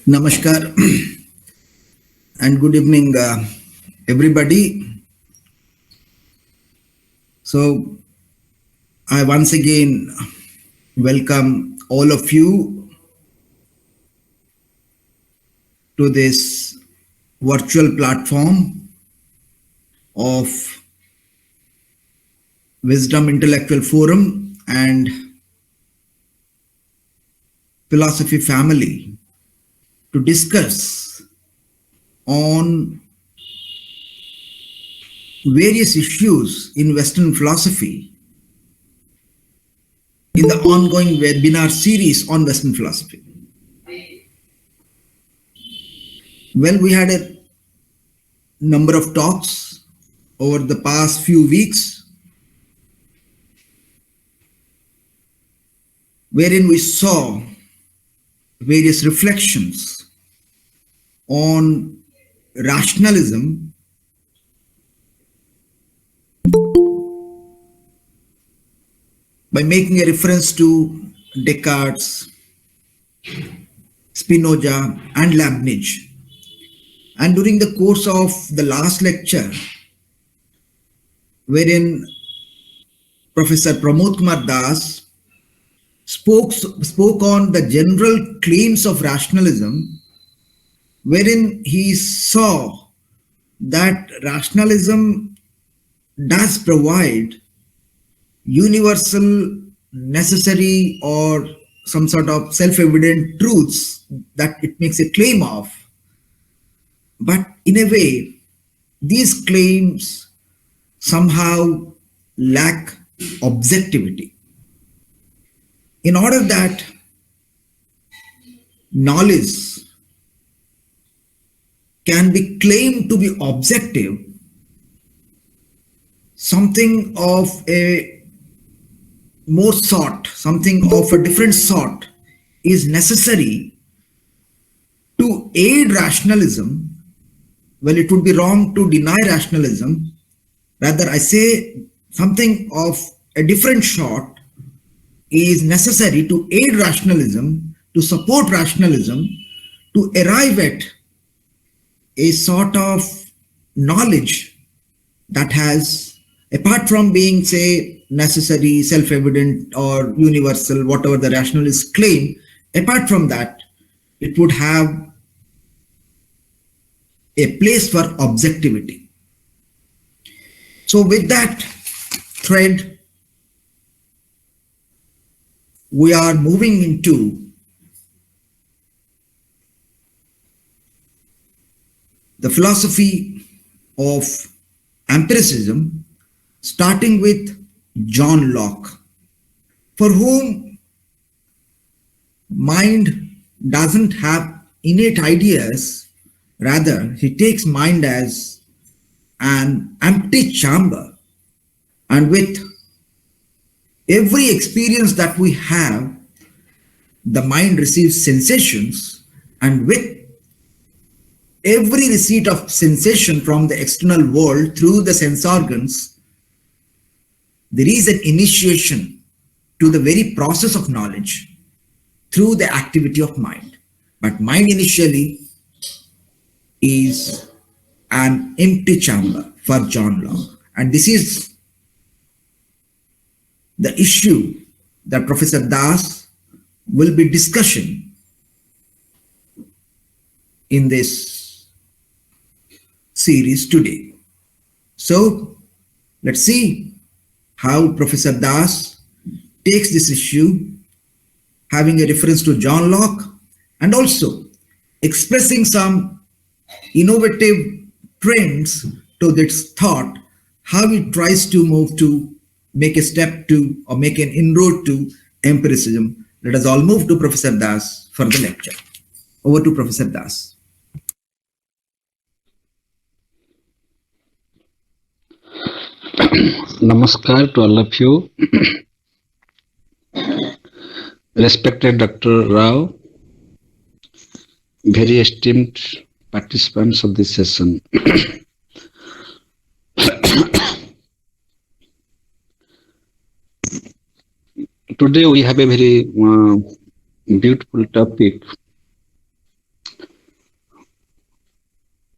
Namaskar and good evening, everybody. So, I once again welcome all of you to this virtual platform of Wisdom Intellectual Forum and Philosophy Family to discuss on various issues in Western philosophy in the ongoing webinar series on Western philosophy. Well, we had a number of talks over the past few weeks wherein we saw various reflections on rationalism by making a reference to Descartes, Spinoza, and Leibniz. And during the course of the last lecture, wherein Professor Pramod spoke on the general claims of rationalism, wherein he saw that rationalism does provide universal, necessary, or some sort of self evident truths that it makes a claim of. But in a way, these claims somehow lack objectivity. In order that knowledge can be claimed to be objective, something of a more sort, something of a different sort is necessary to aid rationalism. Well, it would be wrong to deny rationalism. Rather, I say something of a different sort is necessary to aid rationalism, to support rationalism, to arrive at a sort of knowledge that has, apart from being, say, necessary, self evident, or universal, whatever the rationalists claim, apart from that, it would have a place for objectivity. So, with that thread, we are moving into the philosophy of empiricism, starting with John Locke, for whom mind doesn't have innate ideas, rather, he takes mind as an empty chamber, and with every experience that we have, the mind receives sensations, and with every receipt of sensation from the external world through the sense organs, there is an initiation to the very process of knowledge through the activity of mind. But mind initially is an empty chamber for John Locke. And this is the issue that Professor Das will be discussing in this series today. So let's see how Professor Das takes this issue, having a reference to John Locke and also expressing some innovative trends to this thought, how he tries to move to make a step to or make an inroad to empiricism. Let us all move to Professor Das for the lecture. Over to Professor Das. Namaskar to all of you. Respected Dr. Rao, very esteemed participants of this session. Today we have a very beautiful topic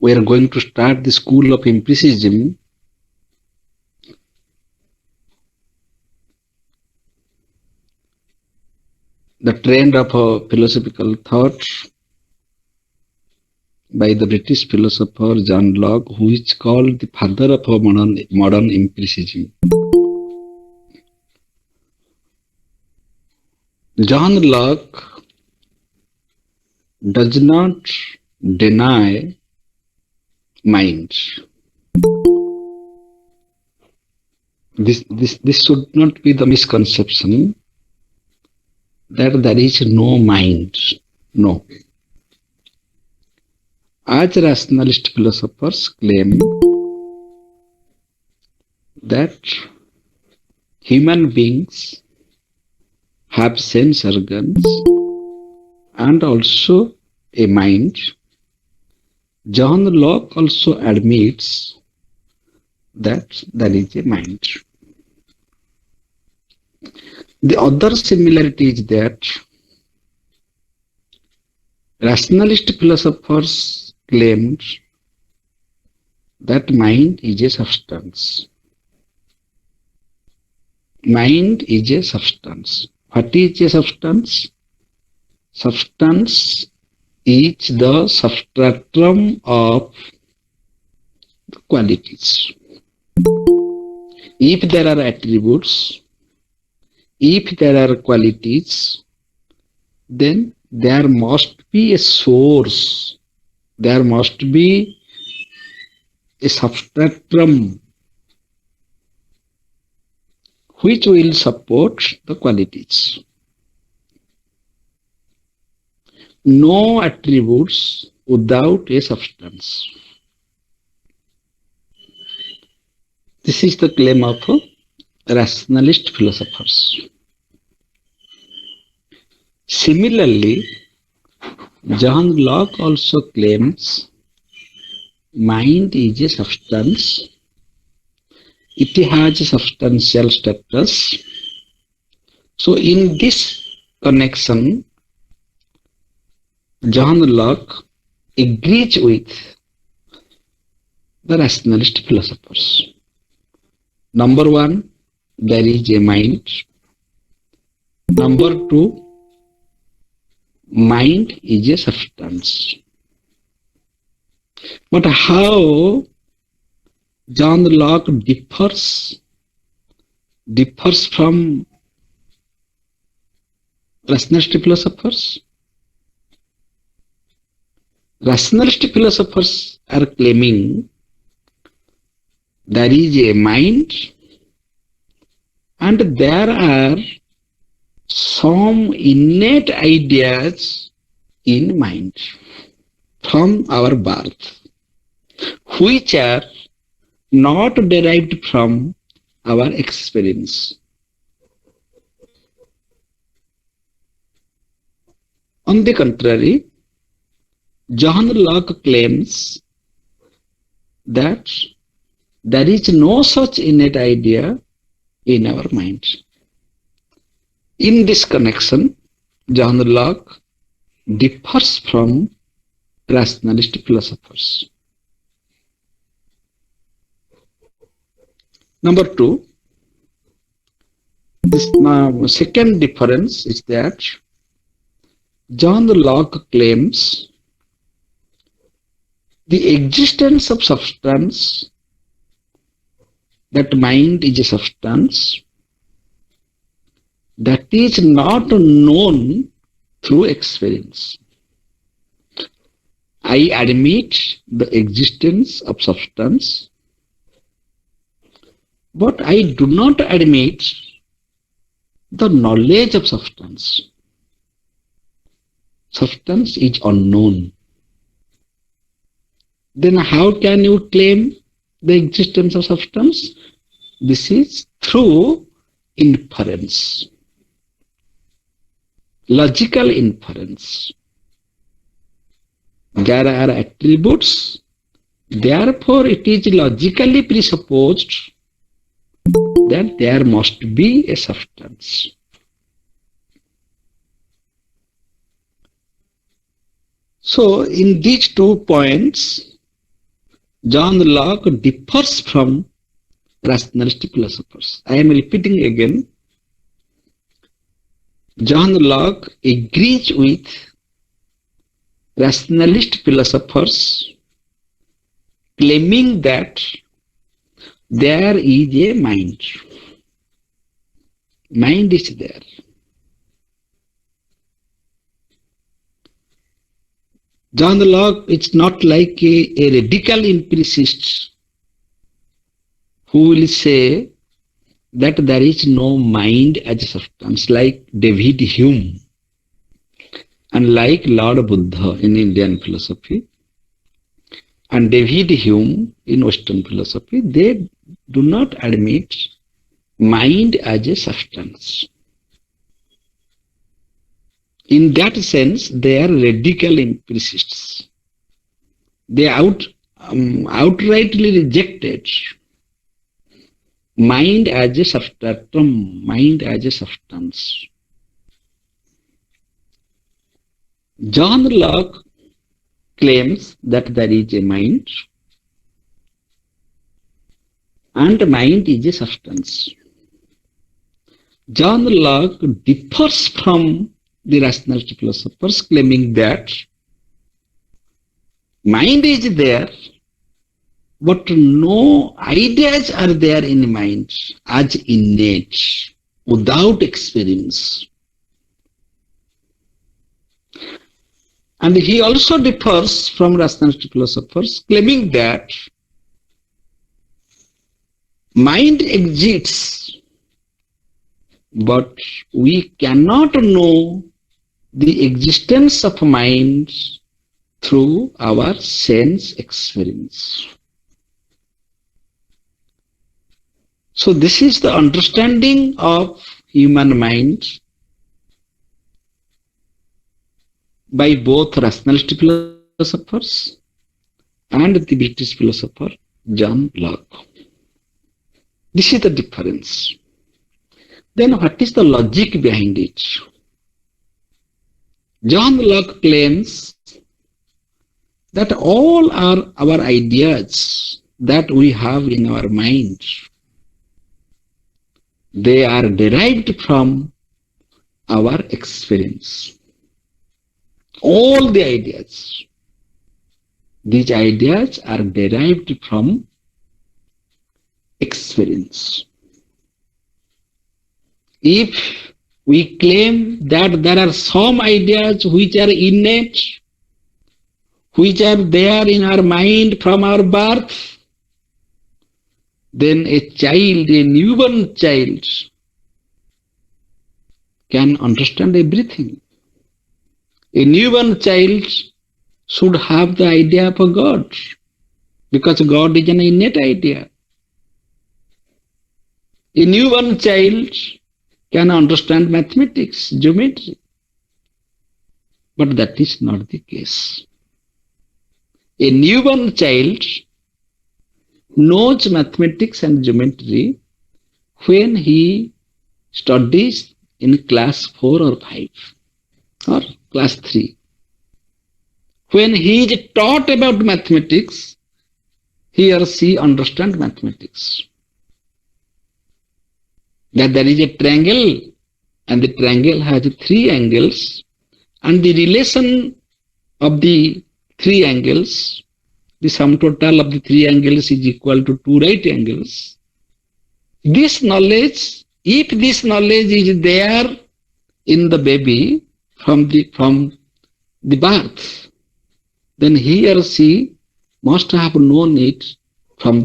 we are going to start the school of empiricism. The trend of philosophical thought by the British philosopher John Locke, who is called the father of modern empiricism. John Locke does not deny mind. This should not be the misconception that there is no mind. No. As rationalist philosophers claim that human beings have sense organs and also a mind, John Locke also admits that there is a mind. The other similarity is that rationalist philosophers claimed that mind is a substance. Mind is a substance. What is a substance? Substance is the substratum of qualities. If there are attributes, if there are qualities, then there must be a source, there must be a substratum which will support the qualities. No attributes without a substance. This is the claim of rationalist philosophers. Similarly, John Locke also claims mind is a substance. It has a substantial status. So in this connection, John Locke agrees with the rationalist philosophers. Number one, there is a mind. Number two, mind is a substance. But how John Locke differs from rationalist philosophers? Rationalist philosophers are claiming there is a mind and there are some innate ideas in mind from our birth, which are not derived from our experience. On the contrary, John Locke claims that there is no such innate idea in our mind. In this connection, John Locke differs from rationalist philosophers. Number two, this second difference is that John Locke claims the existence of substance, that mind is a substance, that is not known through experience. I admit the existence of substance, but I do not admit the knowledge of substance. Substance is unknown. Then how can you claim the existence of substance? This is through inference, logical inference. There are attributes, therefore it is logically presupposed that there must be a substance. So in these 2 points, John Locke differs from rationalist philosophers. I am repeating again. John Locke agrees with rationalist philosophers claiming that there is a mind. Mind is there. John Locke is not like a radical empiricist who will say that there is no mind as a substance, like David Hume and like Lord Buddha in Indian philosophy and David Hume in Western philosophy. They do not admit mind as a substance. In that sense, they are radical empiricists. They outrightly rejected mind as a substratum, mind as a substance. John Locke claims that there is a mind and mind is a substance. John Locke differs from the rationalist philosophers claiming that mind is there, but no ideas are there in mind as innate, without experience. And he also differs from rationalist philosophers claiming that mind exists, but we cannot know the existence of mind through our sense experience. So this is the understanding of human mind by both rationalist philosophers and the British philosopher John Locke. This is the difference. Then what is the logic behind it? John Locke claims that all our ideas that we have in our mind, they are derived from our experience. All the ideas, these ideas are derived from experience. If we claim that there are some ideas which are innate, which are there in our mind from our birth, then a child, a newborn child, can understand everything. A newborn child should have the idea of a God, because God is an innate idea. A newborn child can understand mathematics, geometry, but that is not the case. A newborn child knows mathematics and geometry when he studies in class 4 or 5 or class 3. When he is taught about mathematics, he or she understands mathematics. That there is a triangle and the triangle has 3 angles and the relation of the 3 angles, the sum total of the 3 angles is equal to 2 right angles. This knowledge, if this knowledge is there in the baby from the birth, then he or she must have known it from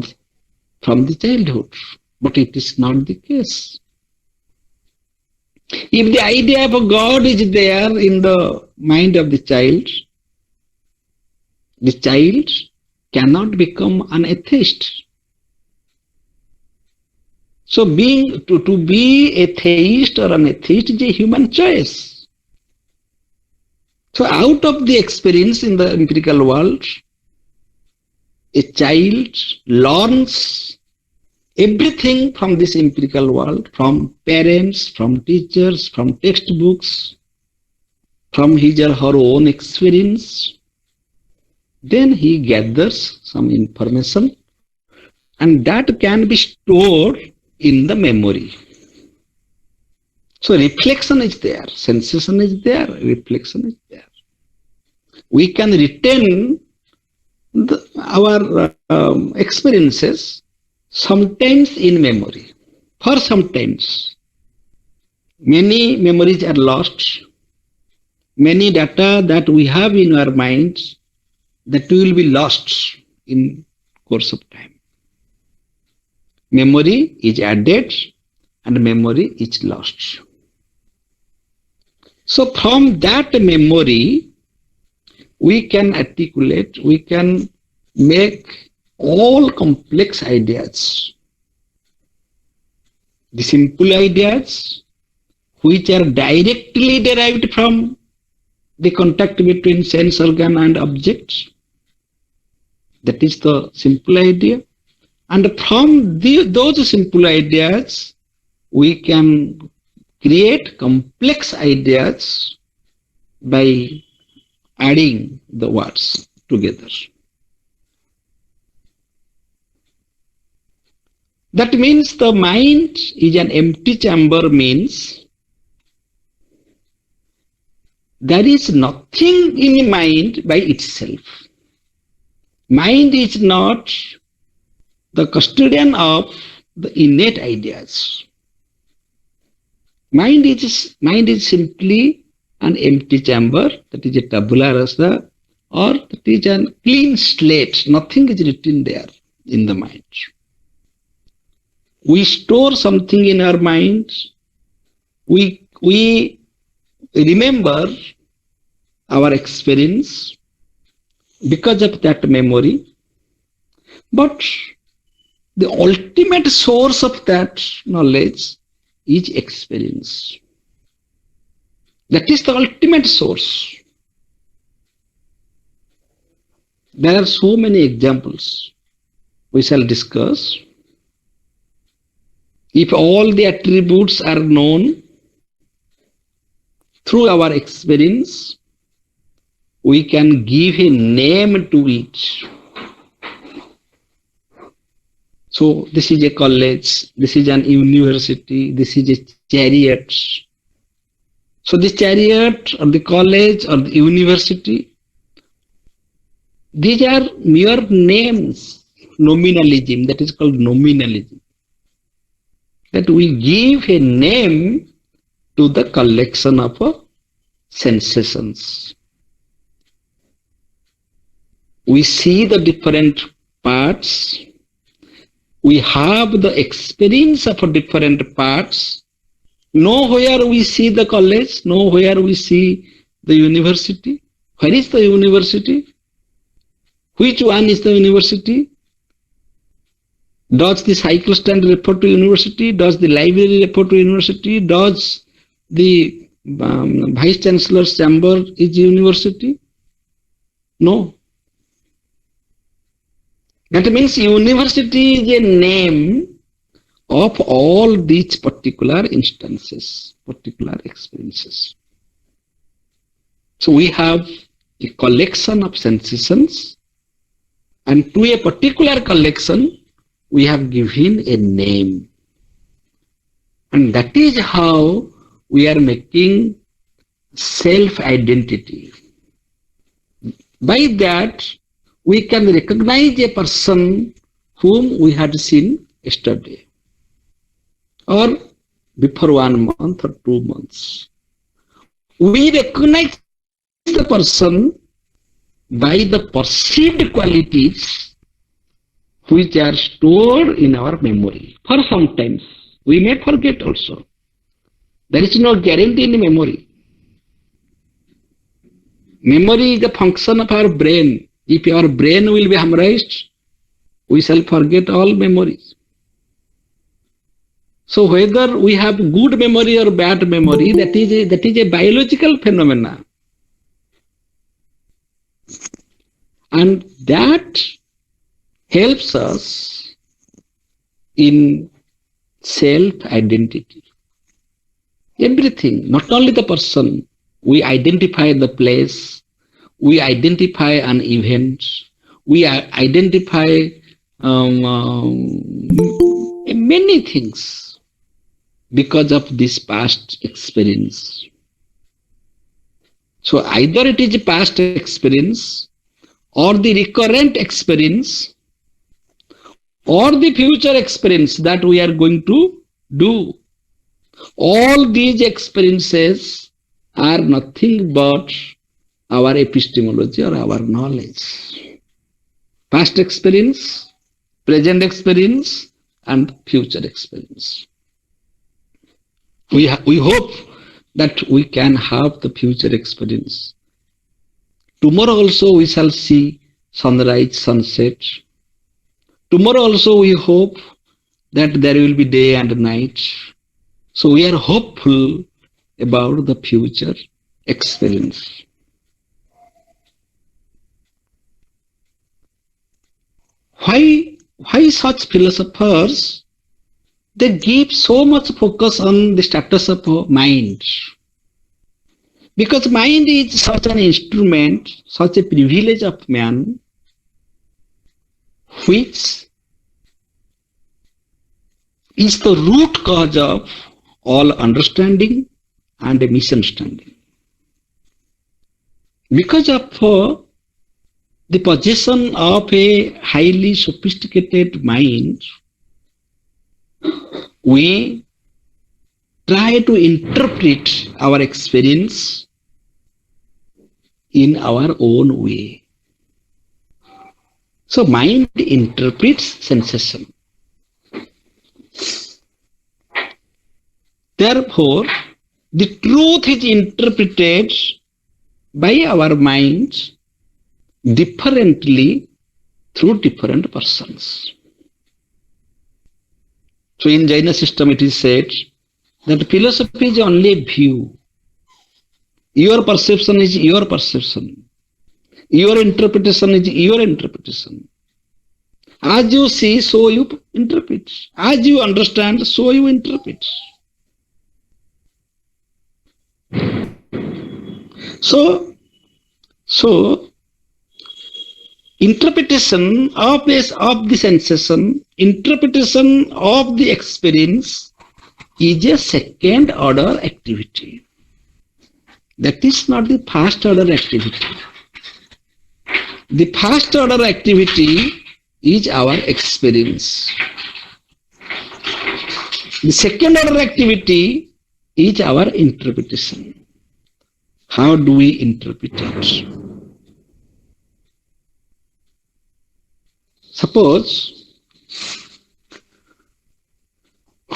the childhood. But it is not the case. If the idea of a God is there in the mind of the child cannot become an atheist. So to be a theist or an atheist is a human choice. So out of the experience in the empirical world, a child learns everything from this empirical world, from parents, from teachers, from textbooks, from his or her own experience. Then he gathers some information, and that can be stored in the memory. So reflection is there, sensation is there, reflection is there. We can retain our experiences sometimes in memory. For sometimes, many memories are lost. Many data that we have in our minds that will be lost in course of time. Memory is added and memory is lost. So from that memory, we can articulate, we can make all complex ideas. The simple ideas which are directly derived from the contact between sense organ and object. That is the simple idea. And from those simple ideas, we can create complex ideas by adding the words together. That means the mind is an empty chamber, means there is nothing in mind by itself. Mind is not the custodian of the innate ideas. Mind is simply an empty chamber, that is a tabula rasa, or that is a clean slate. Nothing is written there in the mind. We store something in our minds. We remember our experience because of that memory. But the ultimate source of that knowledge is experience. That is the ultimate source. There are so many examples we shall discuss. If all the attributes are known through our experience, we can give a name to it. So this is a college, this is an university, this is a chariot. So this chariot or the college or the university, these are mere names, nominalism, that is called nominalism. That we give a name to the collection of sensations. We see the different parts. We have the experience of different parts. Nowhere we see the college, nowhere we see the university. Where is the university? Which one is the university? Does the cycle stand refer to university? Does the library refer to university? Does the vice chancellor's chamber is university? No. That means university is a name of all these particular instances, particular experiences. So we have a collection of sensations, and to a particular collection, we have given a name. And that is how we are making self-identity. By that, we can recognize a person whom we had seen yesterday, or before 1 month or 2 months. We recognize the person by the perceived qualities which are stored in our memory. For sometimes, we may forget also. There is no guarantee in memory. Memory is a function of our brain. If our brain will be hemorrhaged, we shall forget all memories. So whether we have good memory or bad memory, that is a biological phenomena. And that helps us in self-identity. Everything, not only the person, we identify the place, we identify an event, we identify many things because of this past experience. So either it is a past experience or the recurrent experience or the future experience that we are going to do. All these experiences are nothing but our epistemology or our knowledge. Past experience, present experience, and future experience. We hope that we can have the future experience. Tomorrow also we shall see sunrise, sunset. Tomorrow also we hope that there will be day and night. So we are hopeful about the future experience. Why such philosophers, they give so much focus on the status of mind? Because mind is such an instrument, such a privilege of man, which is the root cause of all understanding and misunderstanding. Because of the possession of a highly sophisticated mind, we try to interpret our experience in our own way. So mind interprets sensation. Therefore, the truth is interpreted by our minds differently through different persons. So in Jaina system it is said that philosophy is only a view. Your perception is your perception. Your interpretation is your interpretation. As you see, so you interpret. As you understand, so you interpret. So interpretation of the sensation, interpretation of the experience is a second order activity. That is not the first order activity. The first order activity is our experience. The second order activity is our interpretation. How do we interpret it? Suppose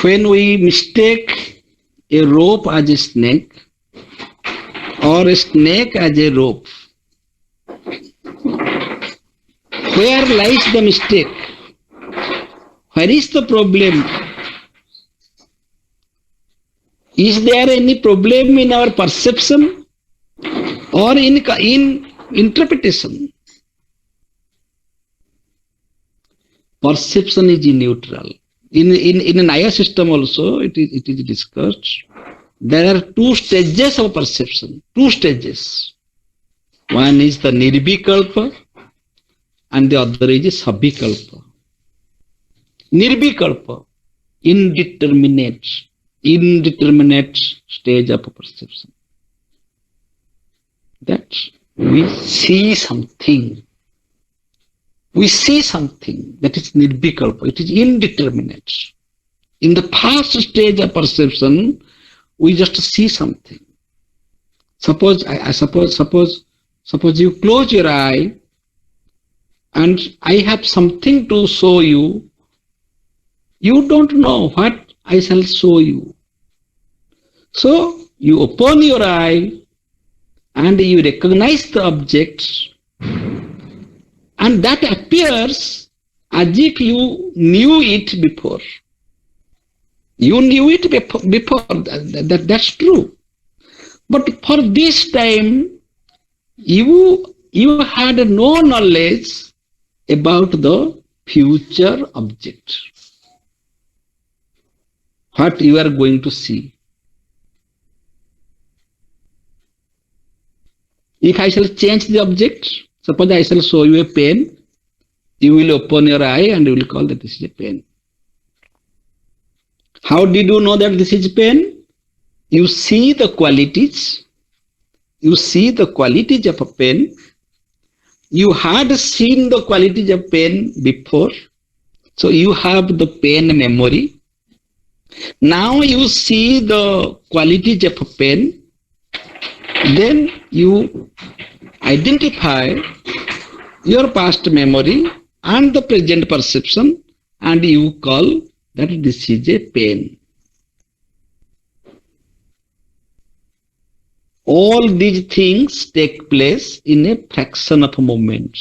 when we mistake a rope as a snake or a snake as a rope, where lies the mistake? Where is the problem? Is there any problem in our perception or in interpretation? Perception is neutral. In a Naya system also, it is discussed. There are two stages of perception. Two stages. One is the nirvikalpa and the other is sabhikalpa. Nirvikalpa, indeterminate stage of perception. That we see something. We see something that is nirvikalpa. It is indeterminate. In the first stage of perception, we just see something. Suppose you close your eye and I have something to show you. You don't know what I shall show you. So you open your eye and you recognize the object, and that appears as if you knew it before. You knew it before. That's true. But for this time, you had no knowledge about the future object. What you are going to see. If I shall change the object, suppose I shall show you a pen, you will open your eye and you will call that this is a pen. How did you know that this is a pen? You see the qualities. You see the qualities of a pen. You had seen the qualities of pen before. So you have the pen memory. Now you see the qualities of a pen. Then you identify your past memory and the present perception and you call that this is a pen. All these things take place in a fraction of a moment.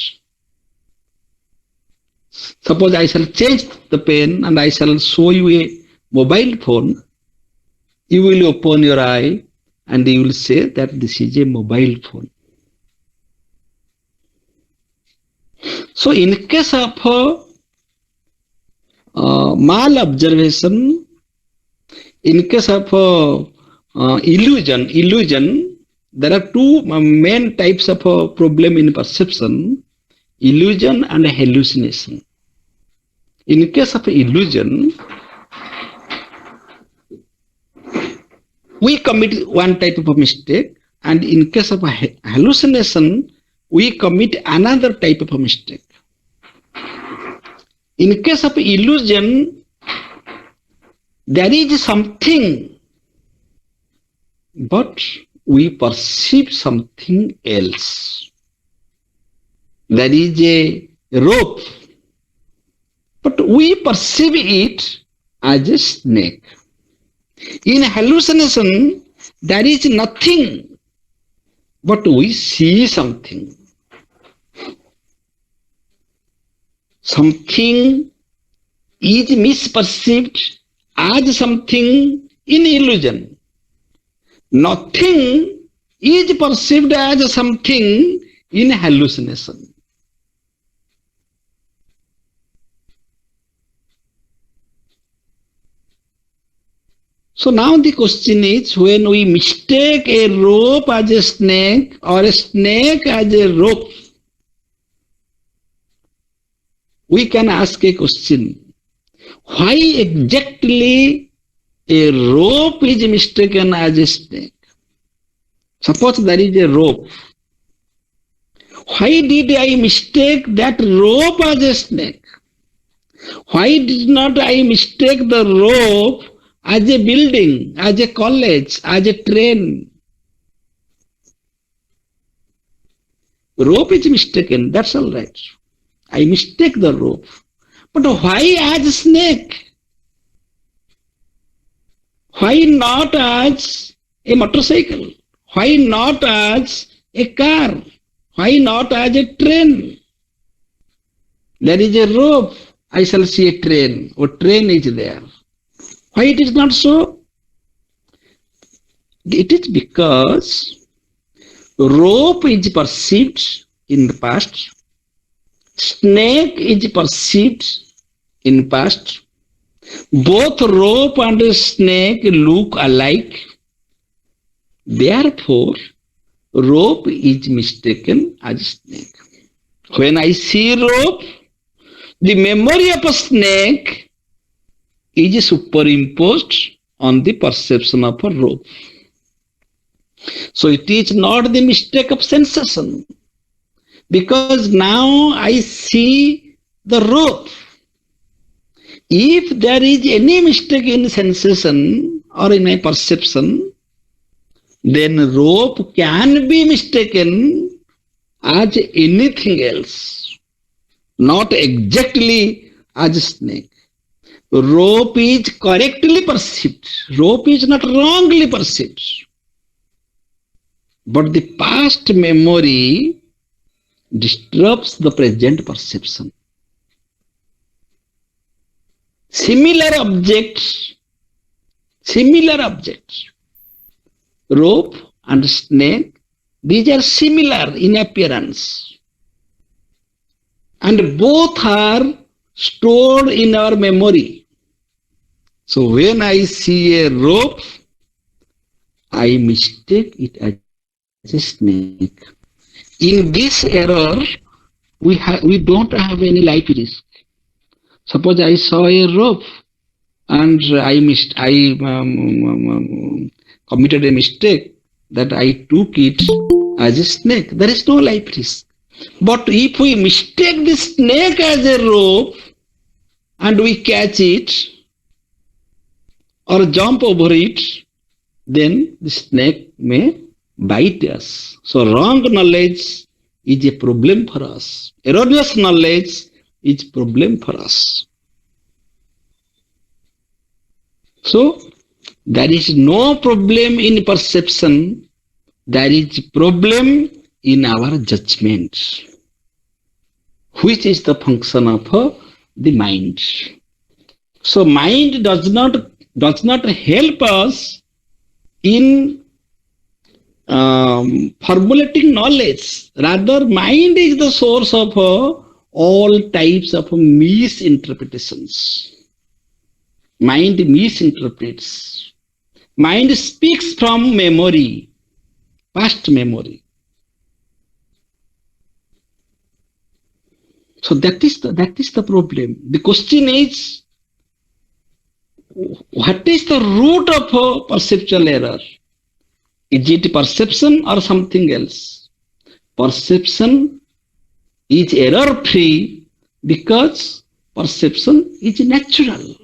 Suppose I shall change the pen and I shall show you a mobile phone. You will open your eye and you will say that this is a mobile phone. So in case of mal-observation, in case of illusion, there are two main types of problem in perception, illusion and hallucination. In case of illusion, we commit one type of a mistake, and in case of hallucination, we commit another type of a mistake. In case of illusion, there is something, but we perceive something else. There is a rope, but we perceive it as a snake. In hallucination, there is nothing, but we see something. Something is misperceived as something in illusion. Nothing is perceived as something in hallucination. So now the question is, when we mistake a rope as a snake or a snake as a rope, we can ask a question. Why exactly a rope is mistaken as a snake? Suppose there is a rope. Why did I mistake that rope as a snake? Why did not I mistake the rope as a building, as a college, as a train? Rope is mistaken, that's all right. I mistake the rope. But why as a snake? Why not as a motorcycle? Why not as a car? Why not as a train? There is a rope, I shall see a train, or train is there. Why it is not so? It is because rope is perceived in the past, snake is perceived in past. Both rope and snake look alike. Therefore, rope is mistaken as snake. When I see rope, the memory of a snake is superimposed on the perception of a rope. So it is not the mistake of sensation, because now I see the rope. If there is any mistake in sensation or in my perception, then rope can be mistaken as anything else, not exactly as a snake. Rope is correctly perceived. Rope is not wrongly perceived. But the past memory disturbs the present perception. Similar objects, rope and snake, these are similar in appearance. And both are stored in our memory. So when I see a rope, I mistake it as a snake. In this error, we don't have any life risk. Suppose I saw a rope and I committed a mistake that I took it as a snake. There is no life risk. But if we mistake the snake as a rope and we catch it or jump over it, then the snake may bite us. So wrong knowledge is a problem for us. Erroneous knowledge is a problem for us. So there is no problem in perception. There is problem in our judgment, which is the function of the mind. So mind does not help us in formulating knowledge. Rather, mind is the source of all types of misinterpretations. Mind misinterprets. Mind speaks from memory, past memory. So that is the problem. The question is, what is the root of perceptual error? Is it perception or something else? Perception is error free because perception is natural.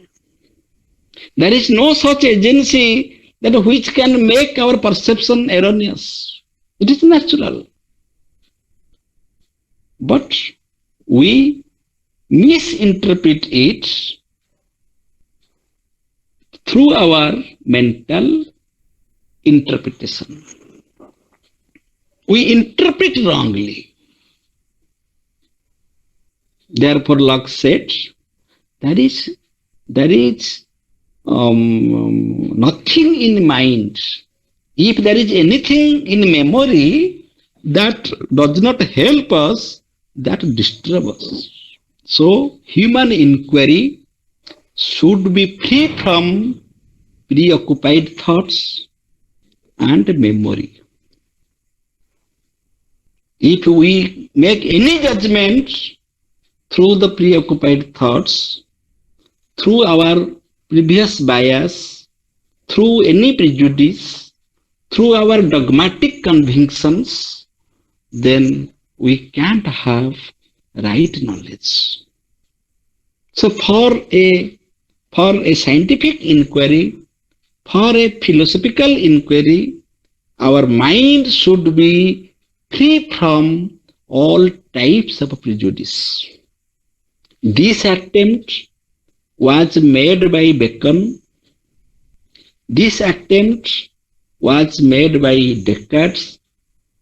There is no such agency that which can make our perception erroneous. It is natural. But we misinterpret it through our mental interpretation. We interpret wrongly. Therefore, Locke said, there is nothing in mind. If there is anything in memory that does not help us, that disturbs us. So, human inquiry should be free from preoccupied thoughts and memory. If we make any judgment through the preoccupied thoughts, through our previous bias, through any prejudice, through our dogmatic convictions, then we can't have right knowledge. So for a scientific inquiry, for a philosophical inquiry, our mind should be free from all types of prejudice. This attempt was made by Bacon. This attempt was made by Descartes,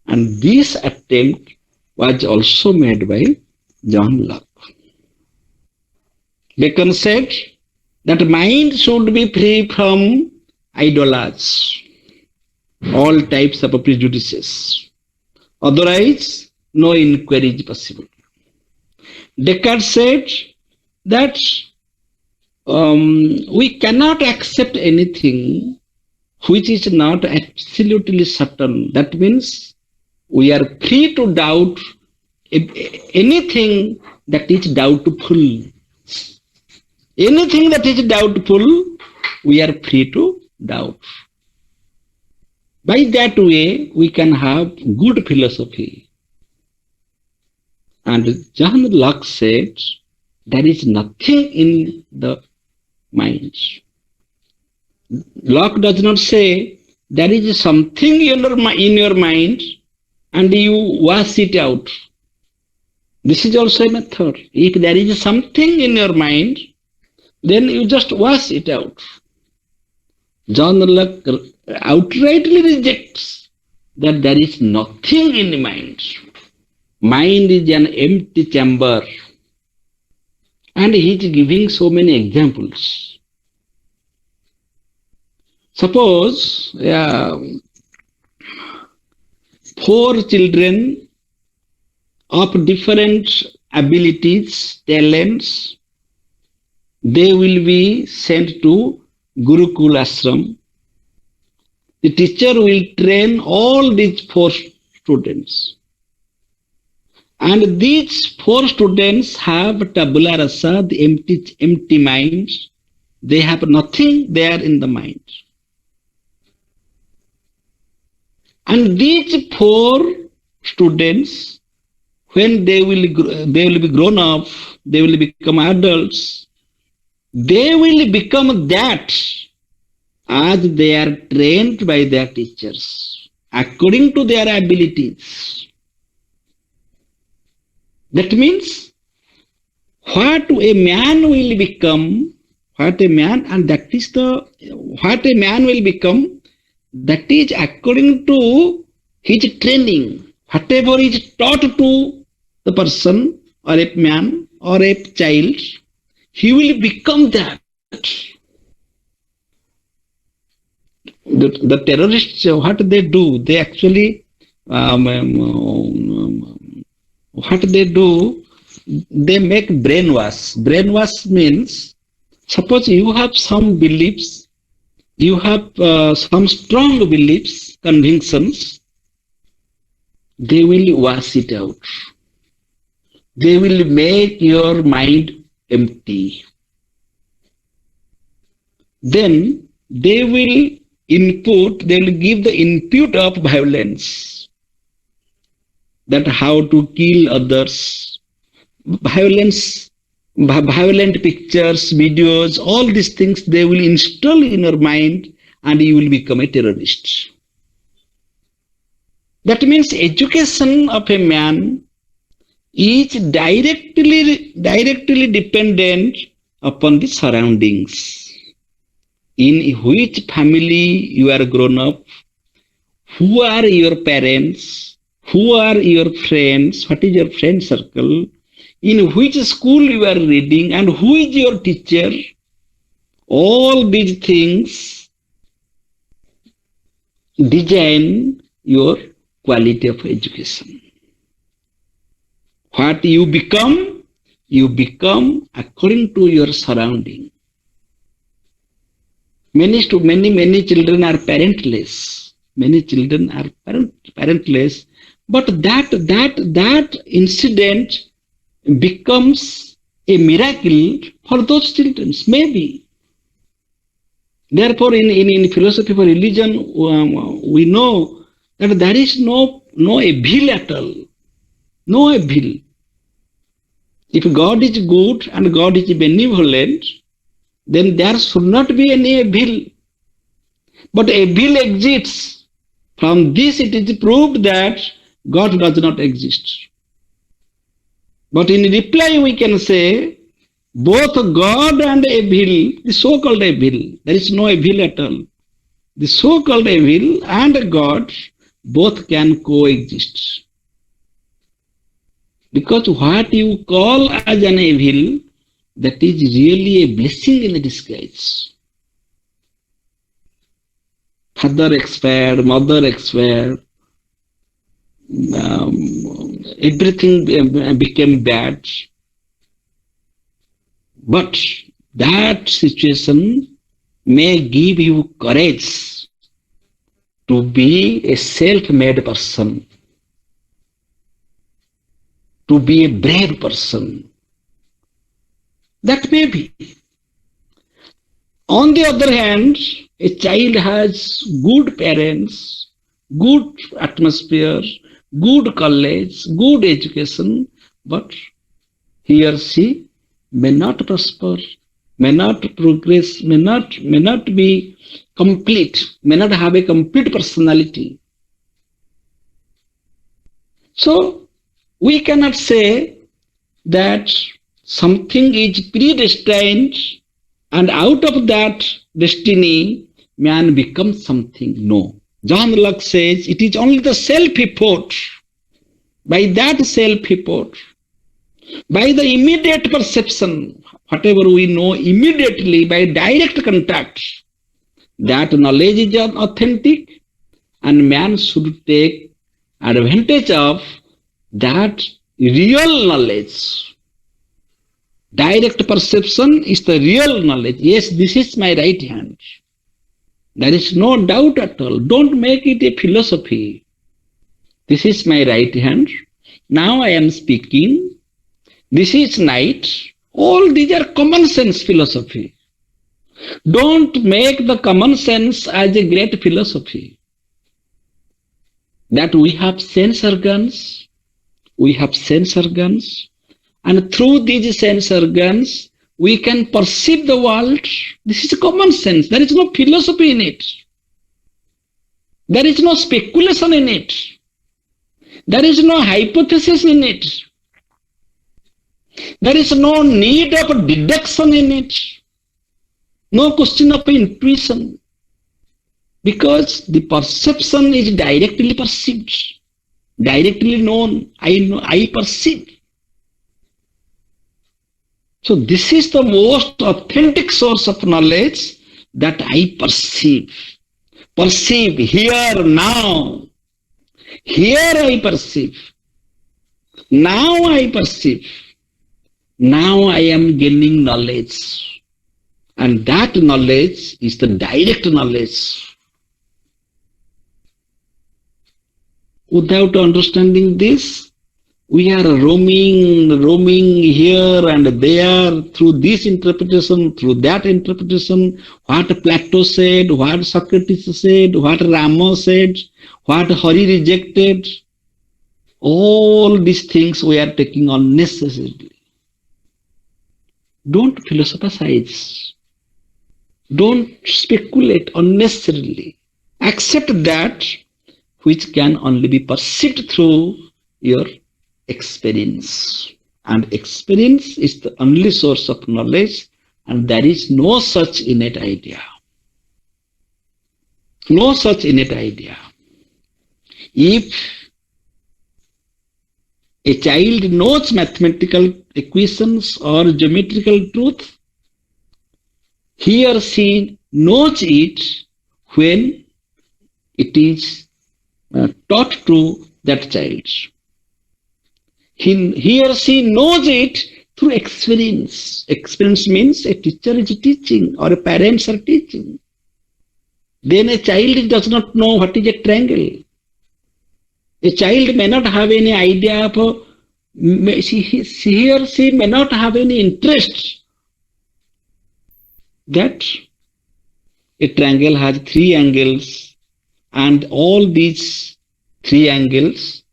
and this attempt was also made by John Locke. Bacon said that mind should be free from idols, all types of prejudices. Otherwise, no inquiry is possible. Descartes said that we cannot accept anything which is not absolutely certain. That means we are free to doubt anything that is doubtful. Anything that is doubtful, we are free to doubt. By that way, we can have good philosophy. And John Locke said, there is nothing in the mind. Locke does not say, there is something in your mind and you wash it out. This is also a method. If there is something in your mind, then you just wash it out. John Locke outrightly rejects that there is nothing in the mind. Mind is an empty chamber. And he is giving so many examples. Suppose 4 children of different abilities, talents, they will be sent to Gurukul Ashram. The teacher will train all these 4 students. And these four students have tabula rasa, the empty mind. They have nothing there in the mind. And these four students, when they will be grown up, they will become adults, they will become that as they are trained by their teachers according to their abilities. That means what a man will become, what a man, and that is the what a man will become, that is according to his training. Whatever is taught to the person or a man or a child, he will become that. The terrorists, what they do, they actually, what they do, they make brainwash. Brainwash means, suppose you have some beliefs, you have some strong beliefs, convictions, they will wash it out. They will make your mind empty. Then they will they will give the input of violence, that how to kill others, violent pictures, videos, all these things they will install in your mind and you will become a terrorist. That means education of a man is directly dependent upon the surroundings. In which family you are grown up, who are your parents, who are your friends, what is your friend circle, in which school you are reading, and who is your teacher. All these things design your quality of education. What you become according to your surrounding. Many children are parentless. Many children are parentless, but that incident becomes a miracle for those children. Maybe. Therefore, in philosophy for religion, we know that there is no evil at all. No evil. If God is good and God is benevolent, then there should not be any evil. But evil exists. From this it is proved that God does not exist. But in reply we can say, both God and evil, the so-called evil, there is no evil at all. The so-called evil and God both can coexist. Because what you call as an evil, that is really a blessing in disguise. Father expired, mother expired, everything became bad. But that situation may give you courage to be a self-made person, to be a brave person. That may be. On the other hand, a child has good parents, good atmosphere, good college, good education, but he or she may not prosper, may not progress, may not be complete, may not have a complete personality. So we cannot say that something is predestined and out of that destiny man becomes something. No. John Locke says it is only the self-effort. By that self-effort, by the immediate perception, whatever we know immediately by direct contact, that knowledge is authentic and man should take advantage of that real knowledge. Direct perception is the real knowledge. Yes, this is my right hand. There is no doubt at all. Don't make it a philosophy. This is my right hand. Now I am speaking. This is night. All these are common sense philosophy. Don't make the common sense as a great philosophy. That we have sense organs, and through these sense organs, we can perceive the world. This is common sense. There is no philosophy in it. There is no speculation in it. There is no hypothesis in it. There is no need of deduction in it. No question of intuition. Because the perception is directly perceived, directly known. I know, I perceive. So this is the most authentic source of knowledge, that I perceive. Perceive here, now. Here I perceive. Now I perceive. Now I am gaining knowledge. And that knowledge is the direct knowledge. Without understanding this, we are roaming here and there through this interpretation, through that interpretation, what Plato said, what Socrates said, what Rama said, what Hari rejected. All these things we are taking unnecessarily. Don't philosophize. Don't speculate unnecessarily. Accept that which can only be perceived through your experience. And experience is the only source of knowledge, and there is no such innate idea. No such innate idea. If a child knows mathematical equations or geometrical truth, he or she knows it when it is taught to that child. He or she knows it through experience. Experience means a teacher is teaching or parents are teaching. Then a child does not know what is a triangle. A child may not have any idea of, he or she may not have any interest that a triangle has three angles, and all these three angles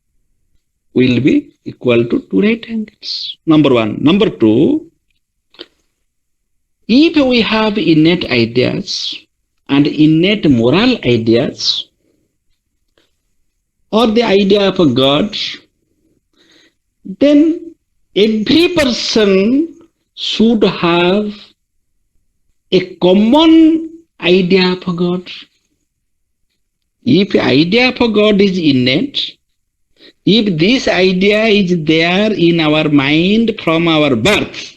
will be equal to two right angles. Number one. Number two, if we have innate ideas and innate moral ideas, or the idea of a God, then every person should have a common idea of a God. If idea of a God is innate, if this idea is there in our mind from our birth,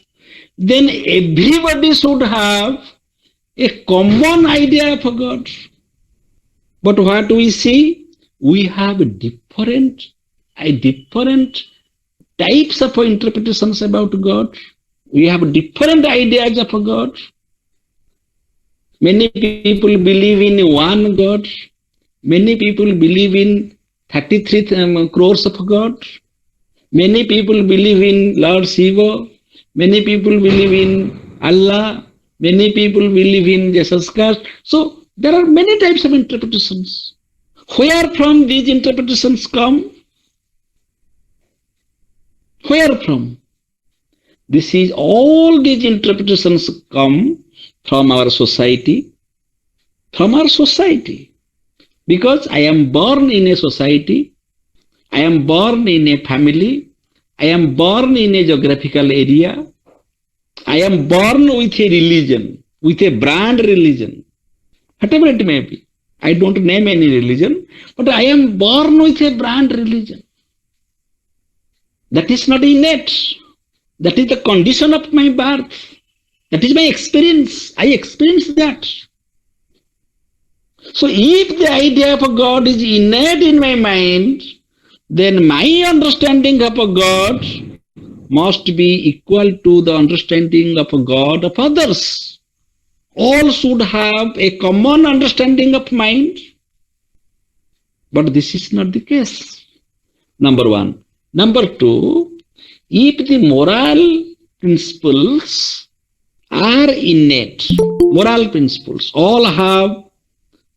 then everybody should have a common idea of a God. But what we see, we have different types of interpretations about God. We have different ideas of a God. Many people believe in one God. Many people believe in 33 crores of God. Many people believe in Lord Shiva. Many people believe in Allah. Many people believe in Jesus Christ. So there are many types of interpretations. Where from these interpretations come? Where from? This is all these interpretations come from our society. From our society. Because I am born in a society, I am born in a family, I am born in a geographical area, I am born with a religion, with a brand religion, whatever it may be. I don't name any religion, but I am born with a brand religion. That is not innate. That is the condition of my birth. That is my experience. I experience that. So if the idea of a God is innate in my mind, then my understanding of a God must be equal to the understanding of a God of others. All should have a common understanding of mind. But this is not the case. Number one. Number two, if the moral principles are innate, moral principles all have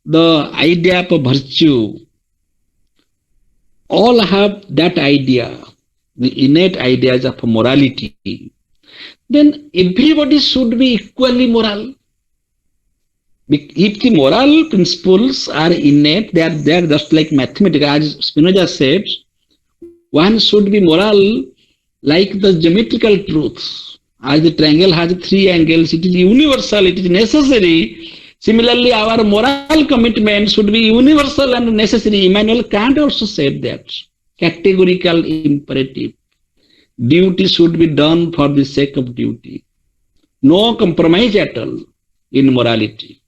the idea of virtue, all have that idea, the innate ideas of morality, then everybody should be equally moral. If the moral principles are innate, they are just like mathematics. As Spinoza said, one should be moral like the geometrical truths. As the triangle has three angles, it is universal, it is necessary. Similarly, our moral commitment should be universal and necessary. Immanuel Kant also said that. Categorical imperative. Duty should be done for the sake of duty. No compromise at all in morality.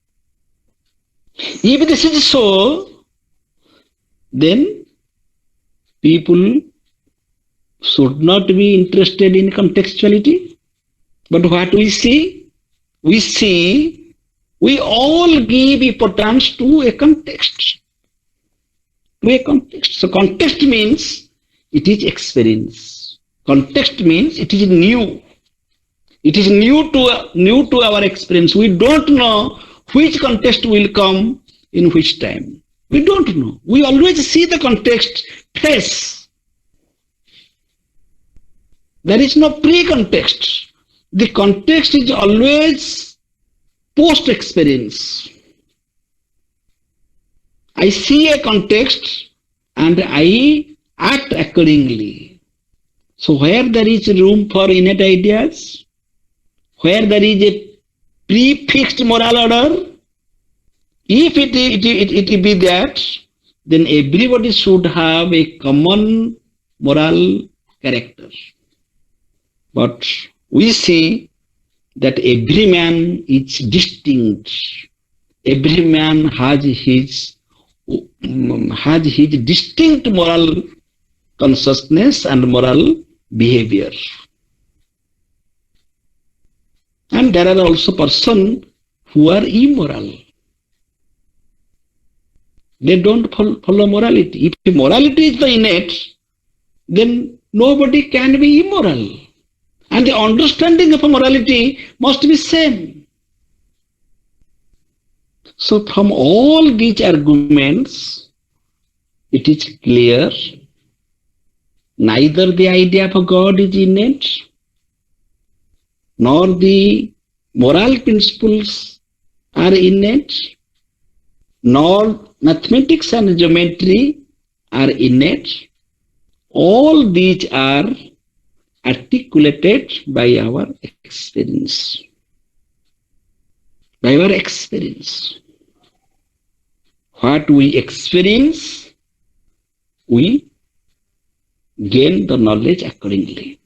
If this is so, then people should not be interested in contextuality. But what we see? We all give importance to a context. So context means it is experience. Context means it is new. It is new to our experience. We don't know which context will come in which time. We don't know. We always see the context fresh. There is no pre-context. The context is always post-experience. I see a context and I act accordingly. So where there is room for innate ideas, where there is a prefixed moral order, if it be that, then everybody should have a common moral character. But we see that every man is distinct. Every man has his distinct moral consciousness and moral behavior. And there are also persons who are immoral. They don't follow morality. If morality is the innate, then nobody can be immoral. And the understanding of morality must be same. So from all these arguments, it is clear neither the idea of God is innate, nor the moral principles are innate, nor mathematics and geometry are innate. All these are articulated by our experience. By our experience. What we experience, we gain the knowledge accordingly.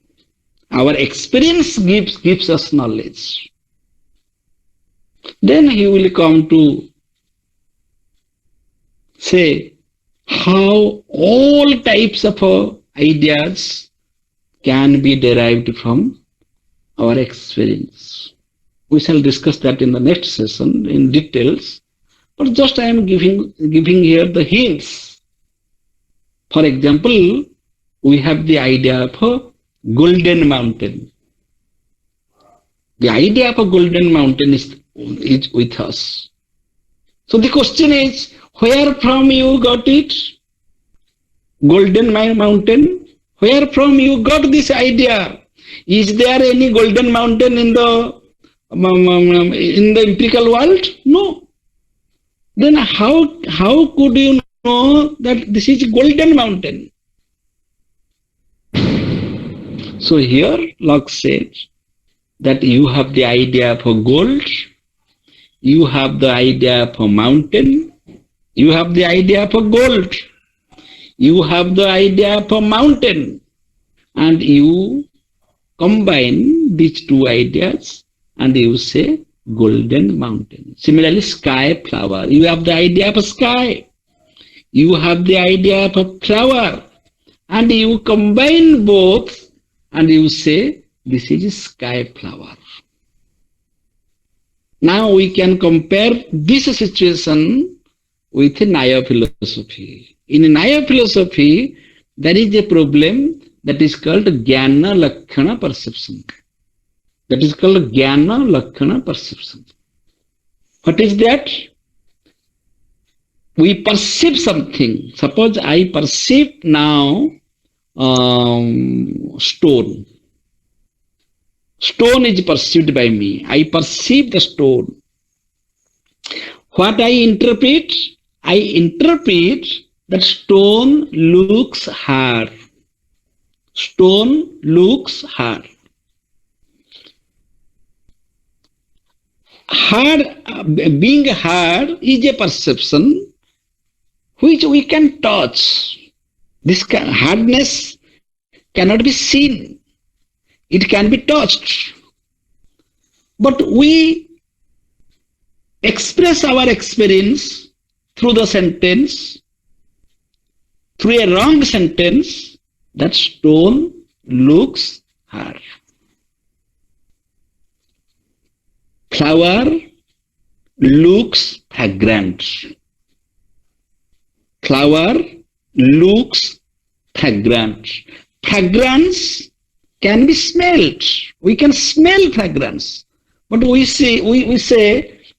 Our experience gives us knowledge. Then he will come to say how all types of ideas can be derived from our experience. We shall discuss that in the next session in details, but just I am giving here the hints. For example, we have the idea of a golden mountain. The idea of a golden mountain is with us. So the question is, where from you got it? Golden mountain? Where from you got this idea? Is there any golden mountain in the empirical world? No. Then how could you know that this is golden mountain? So here Locke said that you have the idea of a gold, you have the idea of a mountain, you have the idea of a gold, you have the idea of a mountain, and you combine these two ideas and you say golden mountain. Similarly, sky flower. You have the idea of a sky, you have the idea of a flower, and you combine both and you say this is a sky flower. Now we can compare this situation with Naya philosophy. In Naya philosophy, there is a problem that is called Jnana Lakshana perception. That is called Jnana Lakshana perception. What is that? We perceive something. Suppose I perceive now stone. Stone is perceived by me. I perceive the stone. What I interpret? I interpret that stone looks hard. Stone looks hard. Hard, being hard is a perception which we can touch. This hardness cannot be seen. It can be touched. But we express our experience through the sentence, through a wrong sentence, that stone looks hard. Flower looks fragrant. Flower looks fragrant. Fragrance can be smelled. We can smell fragrance. But we say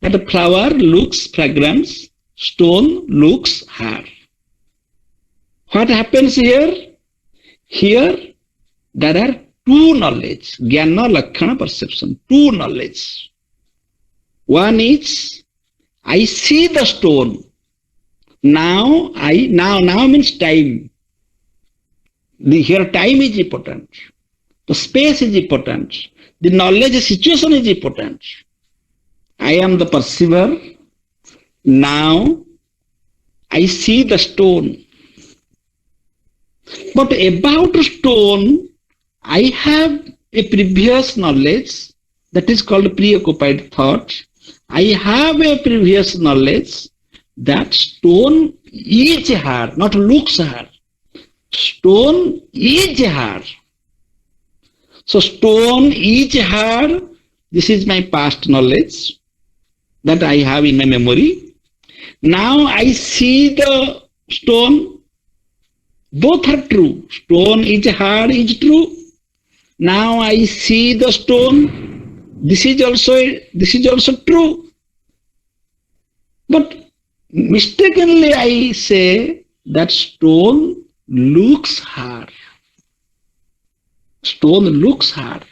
that a flower looks fragrant, stone looks hard. What happens here? Here there are two knowledge, Jnana Lakshana perception, two knowledge. One is I see the stone. Now means time. Here time is important. The space is important. The knowledge situation is important. I am the perceiver. Now I see the stone. But about stone, I have a previous knowledge that is called preoccupied thought. I have a previous knowledge that stone is hard, not looks hard. Stone is hard. So stone is hard. This is my past knowledge that I have in my memory. Now I see the stone. Both are true. Stone is hard is true. Now I see the stone. This is also true. But mistakenly I say that stone looks hard. Stone looks hard.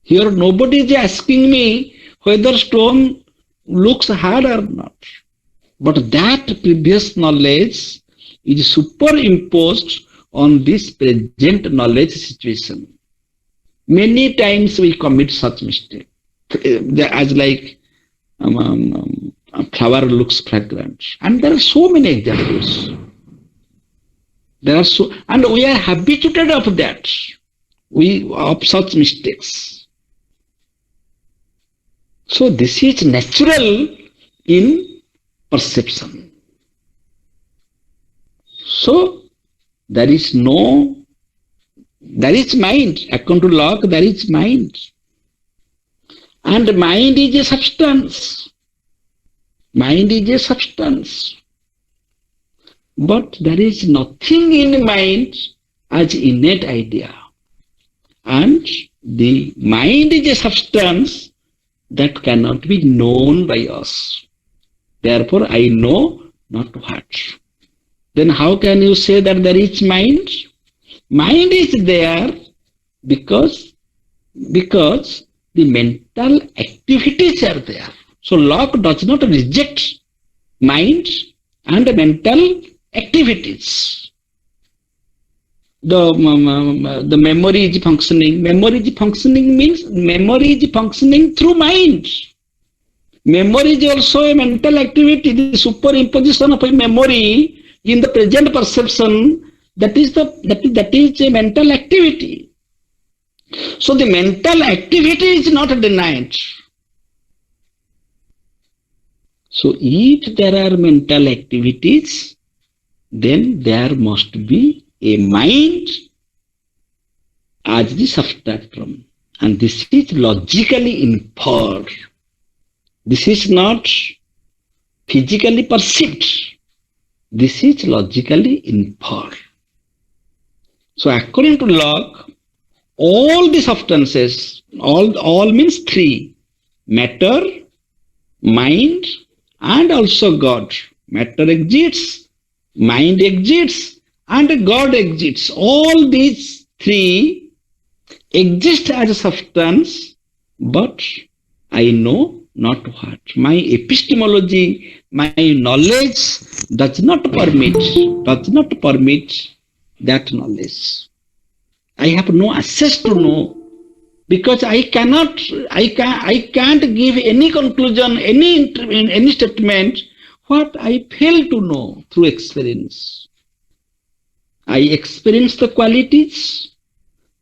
Here nobody is asking me whether stone looks hard or not. But that previous knowledge is superimposed on this present knowledge situation. Many times we commit such mistake. As like a flower looks fragrant. And there are so many examples. And we are habituated of that. Of such mistakes. So this is natural in perception. So there is mind. According to Locke, there is mind. And mind is a substance. Mind is a substance. But there is nothing in mind as innate idea. And the mind is a substance that cannot be known by us. Therefore, I know not what. Then how can you say that there is mind? Mind is there because the mental activities are there. So Locke does not reject mind and mental activities. The memory is functioning. Memory is functioning means memory is functioning through mind. Memory is also a mental activity. The superimposition of a memory in the present perception, that is a mental activity. So the mental activity is not denied. So if there are mental activities, then there must be a mind as the substratum, and this is logically inferred. This is not physically perceived. This is logically inferred. So according to Locke, all the substances, all means three: matter, mind, and also God. Matter exists, mind exists, and God exists. All these three exist as a substance, but I know not what. My epistemology, my knowledge does not permit that knowledge. I have no access to know because I can't give any conclusion, any statement what I fail to know through experience. I experience the qualities,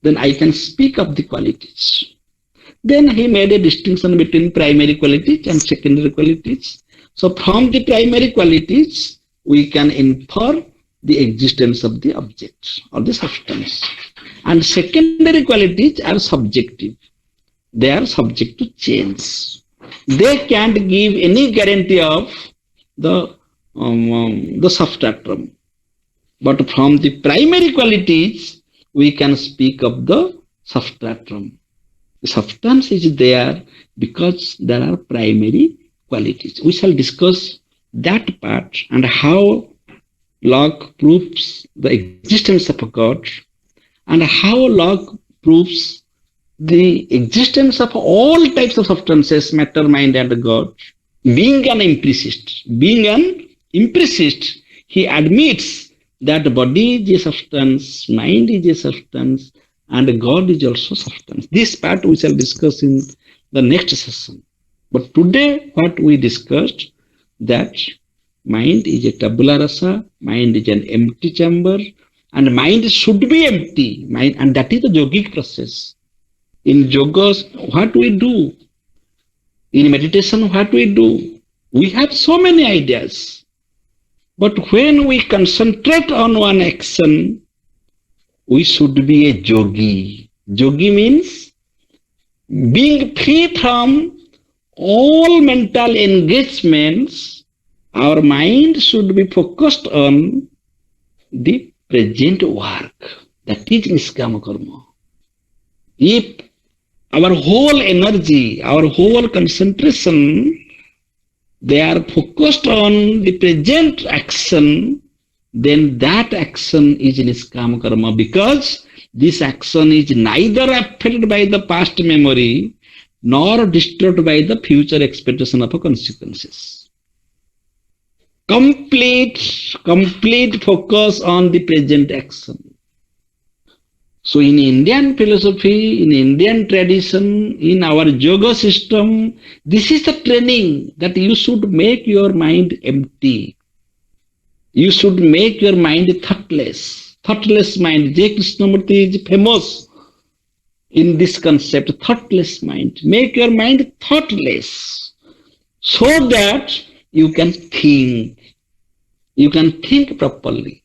then I can speak of the qualities. Then he made a distinction between primary qualities and secondary qualities. So from the primary qualities, we can infer the existence of the object or the substance. And secondary qualities are subjective. They are subject to change. They can't give any guarantee of the substratum. But from the primary qualities, we can speak of the substratum. The substance is there because there are primary qualities. We shall discuss that part and how Locke proves the existence of a God and how Locke proves the existence of all types of substances, matter, mind, and God. Being an empiricist, he admits that body is a substance, mind is a substance, and God is also substance. This part we shall discuss in the next session. But today, what we discussed, that mind is a tabula rasa, mind is an empty chamber, and mind should be empty. Mind, and that is the yogic process. In yogas, what we do? In meditation, what we do? We have so many ideas. But when we concentrate on one action, we should be a yogi. Yogi means being free from all mental engagements. Our mind should be focused on the present work. That is niskama karma. If our whole energy, our whole concentration, they are focused on the present action, then that action is niskama karma, because this action is neither affected by the past memory nor disturbed by the future expectation of consequences. Complete focus on the present action. So in Indian philosophy, in Indian tradition, in our yoga system, this is the training that you should make your mind empty. You should make your mind thoughtless. Thoughtless mind. J. Krishnamurti is famous in this concept, thoughtless mind. Make your mind thoughtless so that you can think. You can think properly.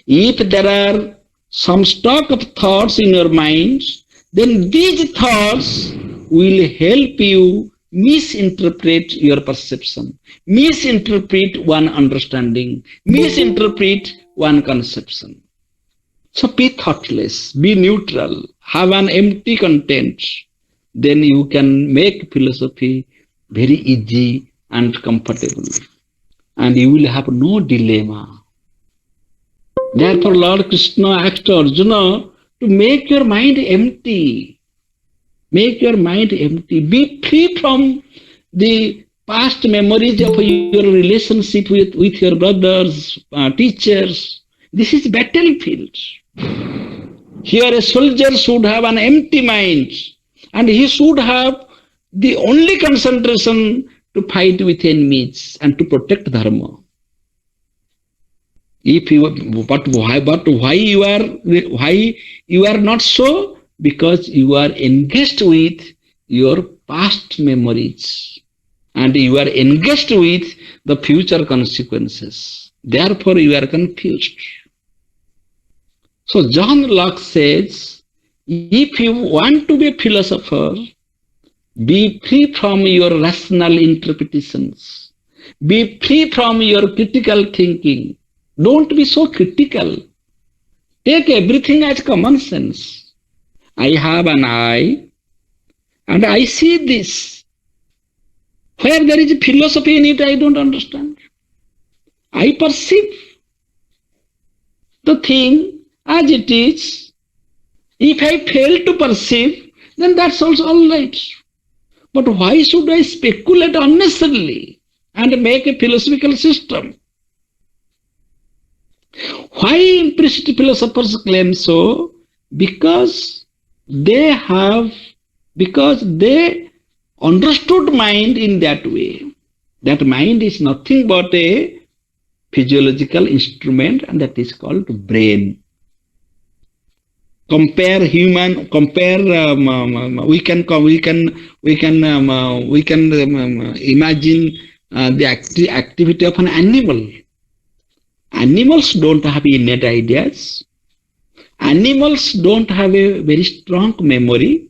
If there are some stock of thoughts in your mind, then these thoughts will help you misinterpret your perception, misinterpret one understanding, misinterpret one conception. So be thoughtless, be neutral, have an empty content. Then you can make philosophy very easy and comfortable. And you will have no dilemma. Therefore, Lord Krishna asked Arjuna to make your mind empty. Make your mind empty. Be free from the past memories of your relationship with your brothers, teachers. This is battlefield. Here a soldier should have an empty mind, and he should have the only concentration to fight with enemies and to protect dharma. Why you are not so? Because you are engaged with your past memories and you are engaged with the future consequences. Therefore, you are confused. So John Locke says, if you want to be a philosopher, be free from your rational interpretations. Be free from your critical thinking. Don't be so critical. Take everything as common sense. I have an eye and I see this. Where there is philosophy in it, I don't understand. I perceive the thing as it is. If I fail to perceive, then that's also all right. But why should I speculate unnecessarily and make a philosophical system? Why implicit philosophers claim so? Because they have, because they understood mind in that way. That mind is nothing but a physiological instrument, and that is called brain. Compare human, compare. We can imagine the activity of an animal. Animals don't have innate ideas. Animals don't have a very strong memory.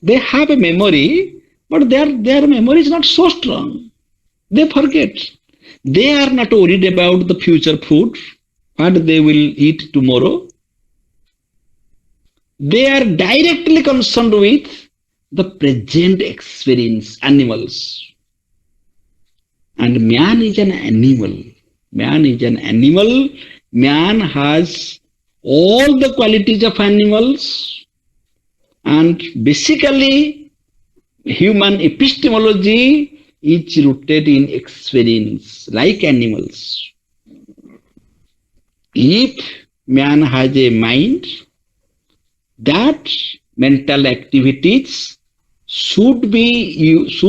They have a memory, but their memory is not so strong. They forget. They are not worried about the future food, what they will eat tomorrow. They are directly concerned with the present experience, animals. And man is an animal. Man is an animal. Man has all the qualities of animals. And basically, human epistemology is rooted in experience, like animals. If man has a mind, that mental activities should be used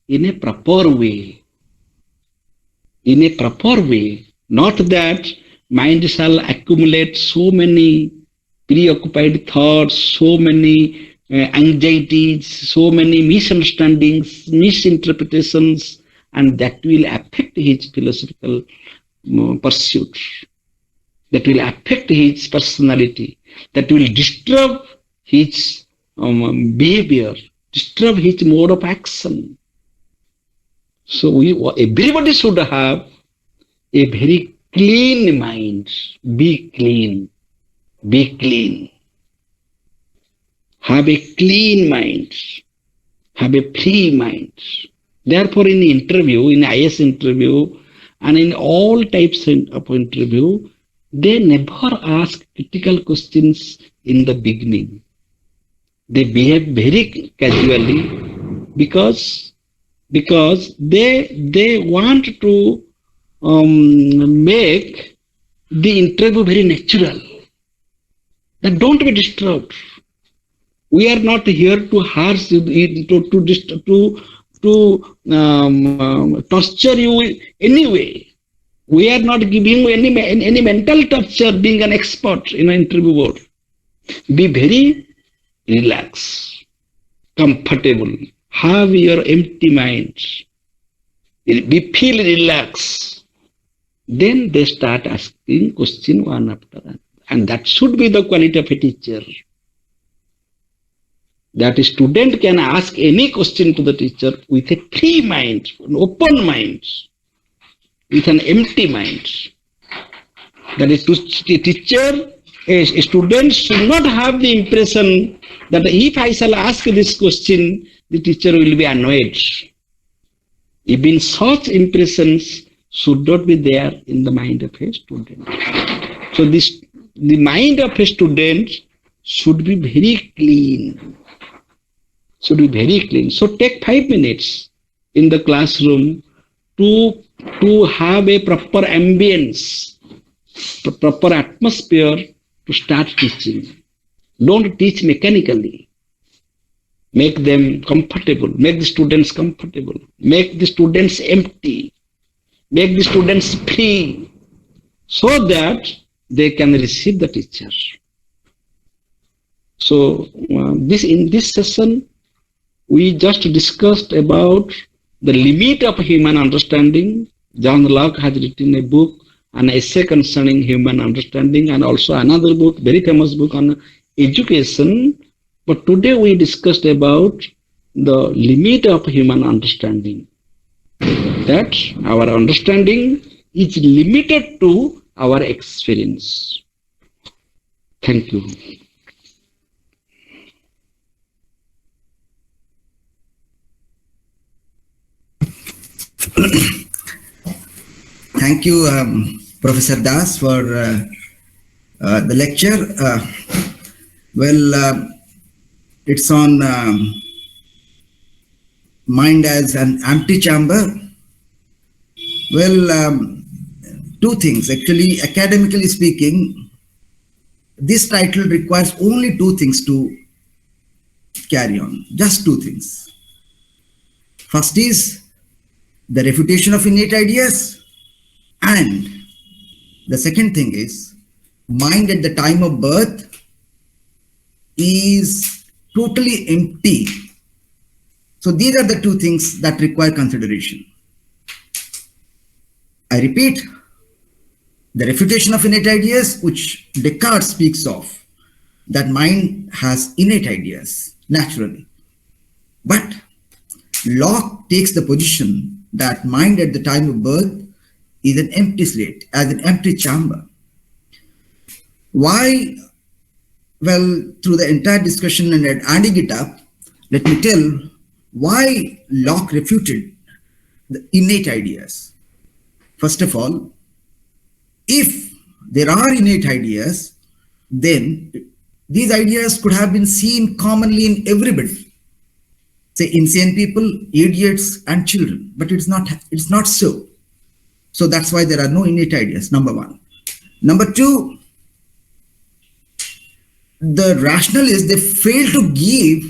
in a proper way. In a proper way, not that mind shall accumulate so many preoccupied thoughts, so many anxieties, so many misunderstandings, misinterpretations, and that will affect his philosophical pursuit. That will affect his personality. That will disturb his behavior, disturb his mode of action. So everybody should have a very clean mind. Be clean. Be clean. Have a clean mind. Have a free mind. Therefore, in the interview, in IS interview, and in all types of interview, they never ask critical questions in the beginning. They behave very casually because they want to make the interview very natural. That don't be disturbed. We are not here to harsh to torture you anyway. We are not giving you any mental torture being an expert in an interview board. Be very relaxed, comfortable. Have your empty mind. Feel relaxed. Then they start asking question one after another. And that should be the quality of a teacher. That a student can ask any question to the teacher with a free mind, an open mind, with an empty mind. That is, to teacher, a student should not have the impression that if I shall ask this question, the teacher will be annoyed. Even such impressions should not be there in the mind of a student. So the mind of a student should be very clean. Should be very clean. So take 5 minutes in the classroom to have a proper ambience, proper atmosphere to start teaching. Don't teach mechanically. Make them comfortable. Make the students comfortable. Make the students empty. Make the students free so that they can receive the teacher. So in this session, we just discussed about the limit of human understanding. John Locke has written a book, an essay concerning human understanding, and also another book, very famous book on education. But today we discussed about the limit of human understanding. That our understanding is limited to our experience. Thank you. Thank you, Professor Das, for the lecture. Well, it's on mind as an empty chamber. Well, two things. Actually, academically speaking, this title requires only two things to carry on. Just two things. First is the refutation of innate ideas, and the second thing is mind at the time of birth is totally empty. So these are the two things that require consideration. I repeat, the refutation of innate ideas, which Descartes speaks of, that mind has innate ideas naturally. But Locke takes the position that mind at the time of birth is an empty slate, as an empty chamber. Why? Well, through the entire discussion and adding it up, let me tell why Locke refuted the innate ideas. First of all, if there are innate ideas, then these ideas could have been seen commonly in everybody. Say insane people, idiots, and children. But it's not so. So that's why there are no innate ideas, number one. Number two, the rationalists, they fail to give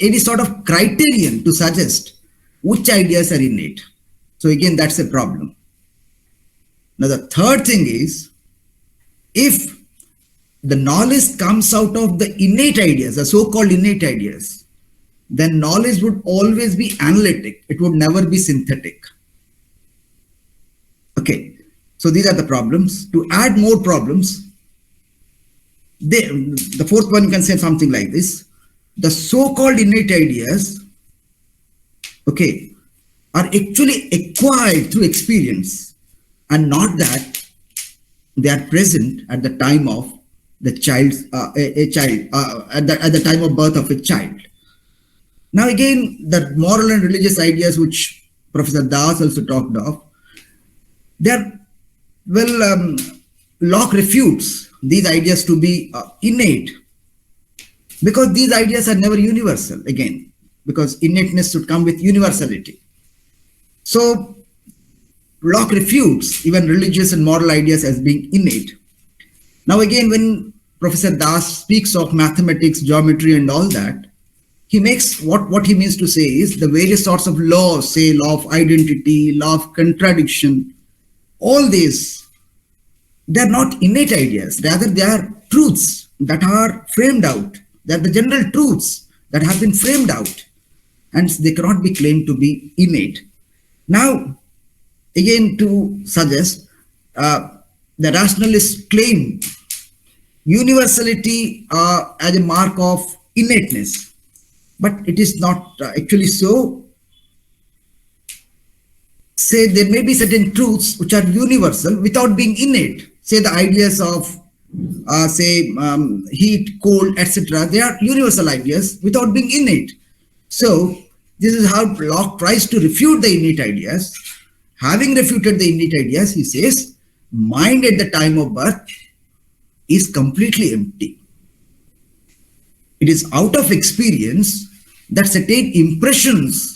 any sort of criterion to suggest which ideas are innate. So again, that's a problem. Now the third thing is, if the knowledge comes out of the innate ideas, the so-called innate ideas, then knowledge would always be analytic. It would never be synthetic. Okay, so these are the problems. To add more problems, the fourth one, you can say something like this. The so-called innate ideas, okay, are actually acquired through experience, and not that they are present at the time of the child's at the time of birth of a child. Now again, the moral and religious ideas which Professor Das also talked of, they are, well, Locke refutes these ideas to be innate, because these ideas are never universal, again, because innateness should come with universality. So Locke refutes even religious and moral ideas as being innate. Now again, when Professor Das speaks of mathematics, geometry, and all that, he makes what he means to say is the various sorts of laws, say law of identity, law of contradiction, all these, they are not innate ideas. Rather, they are truths that are framed out. They are the general truths that have been framed out, and they cannot be claimed to be innate. Now, again, to suggest, the rationalists claim universality as a mark of innateness, but it is not actually so. Say there may be certain truths which are universal without being innate. Say the ideas of heat, cold, etc. They are universal ideas without being innate. So this is how Locke tries to refute the innate ideas. Having refuted the innate ideas, he says mind at the time of birth is completely empty. It is out of experience that certain impressions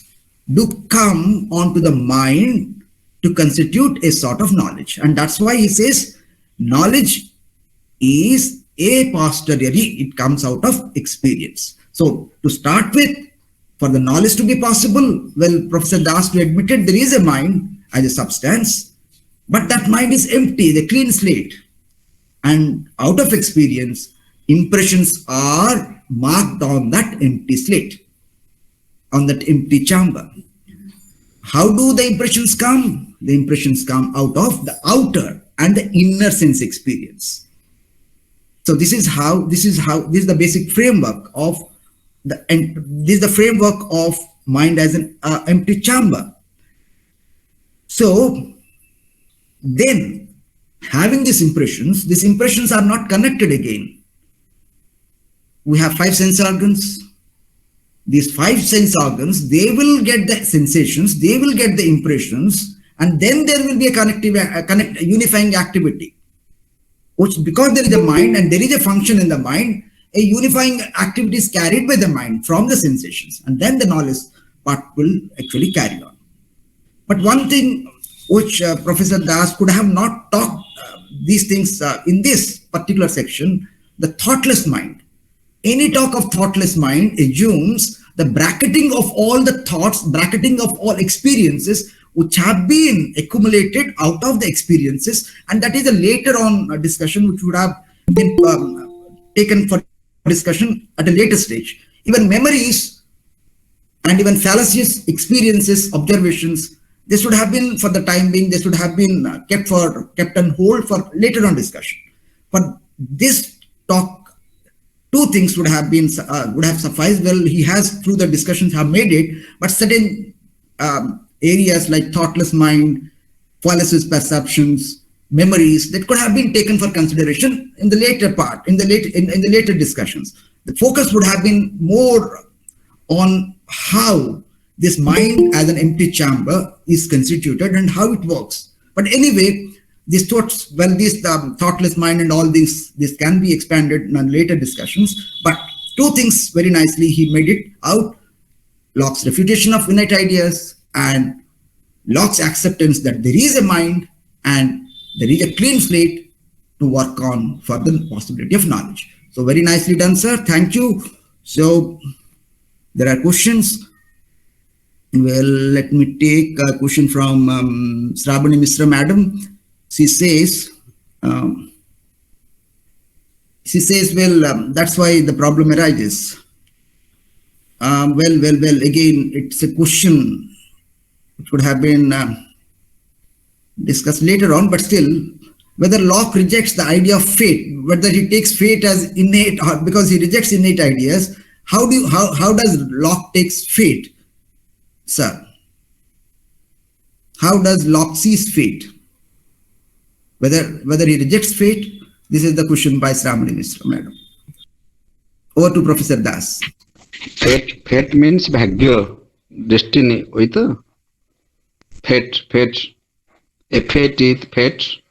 do come onto the mind to constitute a sort of knowledge. And that's why he says knowledge is a posteriori, it comes out of experience. So to start with, for the knowledge to be possible, well, Professor Das admitted there is a mind as a substance, but that mind is empty, the clean slate. And out of experience, impressions are marked on that empty slate, on that empty chamber. How do the impressions come? The impressions come out of the outer and the inner sense experience. So this is the basic framework of this is the framework of mind as an empty chamber. So then having these impressions are not connected again. We have five sense organs. These five sense organs, they will get the sensations, they will get the impressions, and then there will be a unifying activity. Which, because there is a mind and there is a function in the mind, a unifying activity is carried by the mind from the sensations, and then the knowledge part will actually carry on. But one thing which Professor Das could have not talked these things in this particular section, the thoughtless mind. Any talk of thoughtless mind assumes the bracketing of all the thoughts, bracketing of all experiences which have been accumulated out of the experiences, and that is a later on discussion which would have been taken for discussion at a later stage. Even memories and even fallacious experiences, observations, this would have been, for the time being, this would have been kept on hold for later on discussion. But this talk, two things would have sufficed. Well, he has, through the discussions, have made it, but certain areas like thoughtless mind, fallacious perceptions, memories, that could have been taken for consideration in the later part, in the later discussions. The focus would have been more on how this mind as an empty chamber is constituted and how it works. But anyway, these thoughts, well, this thoughtless mind and all this can be expanded in later discussions. But two things very nicely he made it out: Locke's refutation of finite ideas and Locke's acceptance that there is a mind and there is a clean slate to work on for the possibility of knowledge. So very nicely done, sir. Thank you. So there are questions. Well, let me take a question from Srabani Mishra Madam. She says, well, that's why the problem arises. Well, again, it's a question which would have been discussed later on, but still, whether Locke rejects the idea of fate, whether he takes fate as innate or because he rejects innate ideas, how does Locke takes fate, sir? How does Locke sees fate? Whether he rejects fate, this is the question by Sramani Mishra, madam. Over to Professor Das. Fate means bhagya, destiny. With fate. A fate is fate.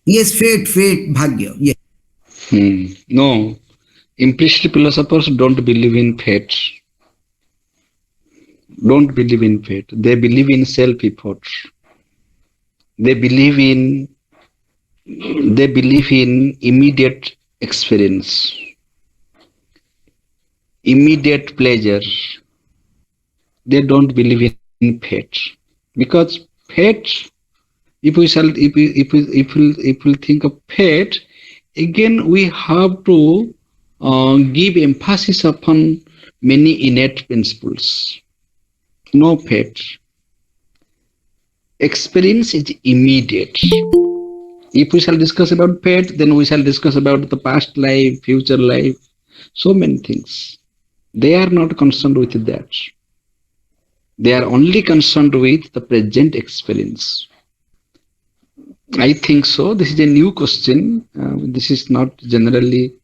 Yes, fate, bhagya. Yes. No, implicit philosophers don't believe in fate. Don't believe in fate. They believe in self-effort. They believe in immediate experience, immediate pleasure. They don't believe in fate, because fate, if we think of fate, again we have to give emphasis upon many innate principles. No fate. Experience is immediate. If we shall discuss about fate, then we shall discuss about the past life, future life, so many things. They are not concerned with that. They are only concerned with the present experience. I think so. This is a new question. This is not generally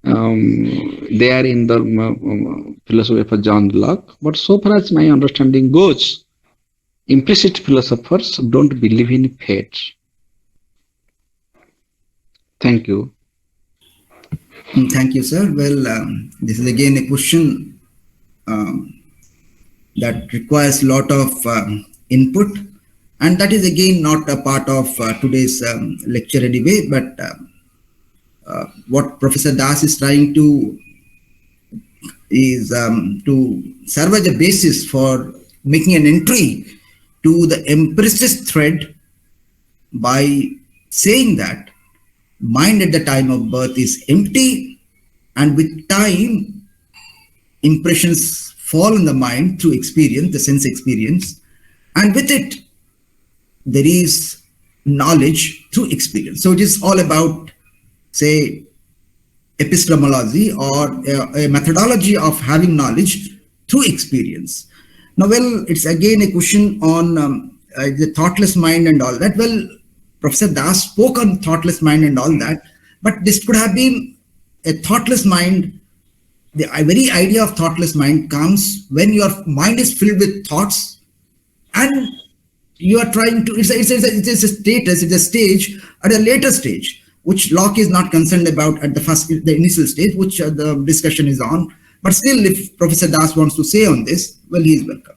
there in the philosophy of John Locke. But so far as my understanding goes, implicit philosophers don't believe in fate. Thank you. Thank you, sir. Well, this is again a question that requires a lot of input, and that is again not a part of today's lecture anyway, but what Professor Das is trying to is to serve as a basis for making an entry to the empiricist thread by saying that mind at the time of birth is empty, and with time impressions fall in the mind through experience, the sense experience, and with it there is knowledge through experience. So it is all about, say, epistemology or a methodology of having knowledge through experience. Now, well, it's again a question on the thoughtless mind and all that. Well, Professor Das spoke on thoughtless mind and all that, but this could have been a thoughtless mind. The very idea of thoughtless mind comes when your mind is filled with thoughts and you are trying to, it's a status, it's a stage at a later stage, which Locke is not concerned about at the initial stage, which the discussion is on. But still, if Professor Das wants to say on this, well, he is welcome.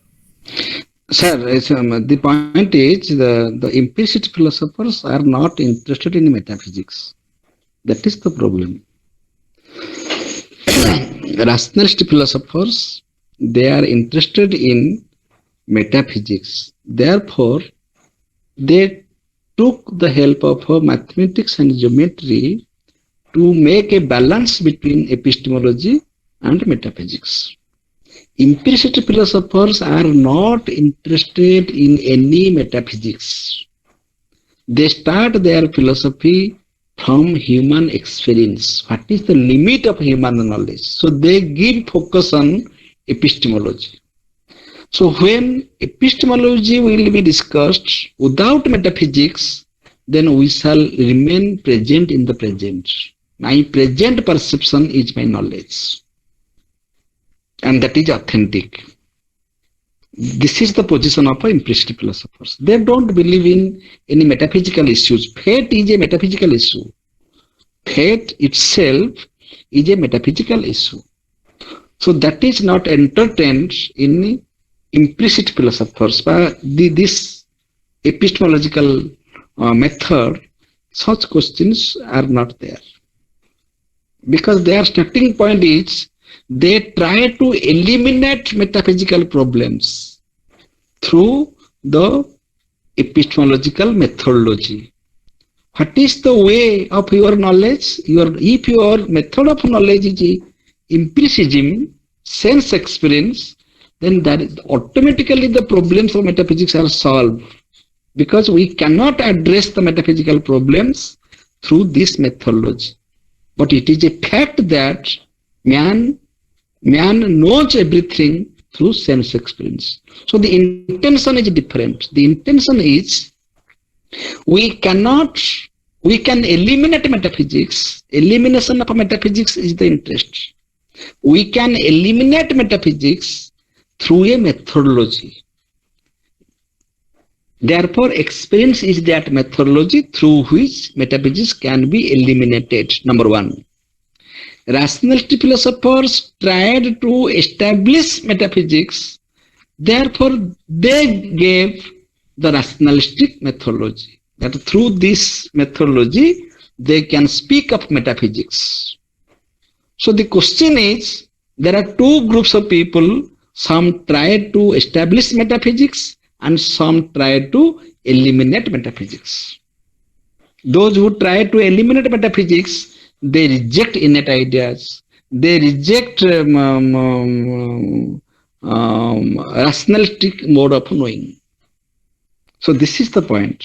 Sir, the point is the implicit philosophers are not interested in metaphysics. That is the problem. Rationalist philosophers, they are interested in metaphysics. Therefore, they took the help of mathematics and geometry to make a balance between epistemology and metaphysics. Empiricist philosophers are not interested in any metaphysics. They start their philosophy from human experience. What is the limit of human knowledge? So they give focus on epistemology. So when epistemology will be discussed without metaphysics, then we shall remain present in the present. My present perception is my knowledge. And that is authentic. This is the position of implicit philosophers. They don't believe in any metaphysical issues. Fate is a metaphysical issue. Fate itself is a metaphysical issue. So that is not entertained in implicit philosophers. But this epistemological method, such questions are not there. Because their starting point is they try to eliminate metaphysical problems through the epistemological methodology. What is the way of your knowledge? If your method of knowledge is empiricism, sense experience, then that is automatically the problems of metaphysics are solved, because we cannot address the metaphysical problems through this methodology. But it is a fact that man knows everything through sense experience. So the intention is different. The intention is we can eliminate metaphysics. Elimination of metaphysics is the interest. We can eliminate metaphysics through a methodology. Therefore, experience is that methodology through which metaphysics can be eliminated. Number one. Rationalist philosophers tried to establish metaphysics. Therefore, they gave the rationalistic methodology. That through this methodology, they can speak of metaphysics. So the question is, there are two groups of people. Some tried to establish metaphysics and some tried to eliminate metaphysics. Those who try to eliminate metaphysics, they reject innate ideas. They reject rationalistic mode of knowing. So this is the point.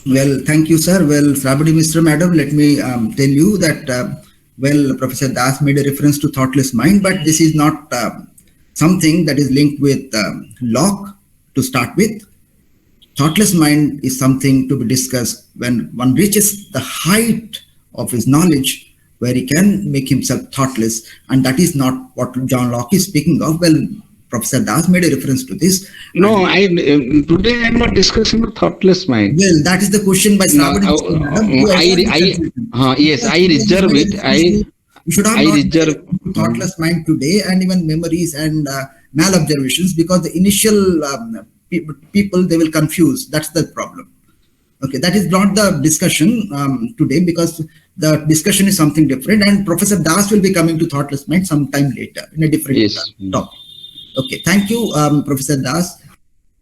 Well, thank you, sir. Well, Frabadi, Mr. Madam, let me tell you that, Professor Das made a reference to thoughtless mind, but this is not something that is linked with Locke to start with. Thoughtless mind is something to be discussed when one reaches the height of his knowledge, where he can make himself thoughtless, and that is not what John Locke is speaking of. Well, Professor Das made a reference to this. No, today I am not discussing the thoughtless mind. Well, that is the question by Sravani. Yes, I reserve it. You should have I not reserve thoughtless mind today, and even memories and malobservations, because the initial people, they will confuse. That's the problem. Okay, that is not the discussion today, because the discussion is something different, and Professor Das will be coming to thoughtless mind sometime later in a different topic. Okay, thank you, Professor Das.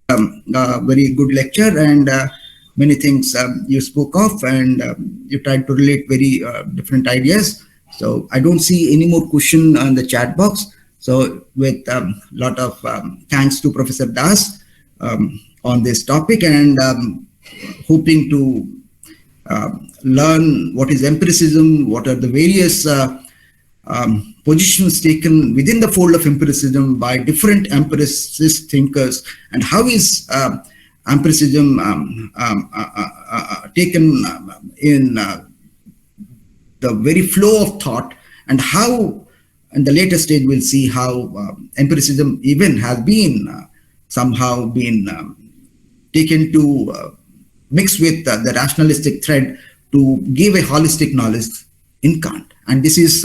Very good lecture, and many things you spoke of, and you tried to relate very different ideas. So I don't see any more question on the chat box. So with a lot of thanks to Professor Das on this topic, and hoping to learn what is empiricism, what are the various positions taken within the fold of empiricism by different empiricist thinkers, and how is empiricism taken in the very flow of thought, and how in the later stage we'll see how empiricism even has been somehow been taken to mix with the rationalistic thread to give a holistic knowledge in Kant. And this is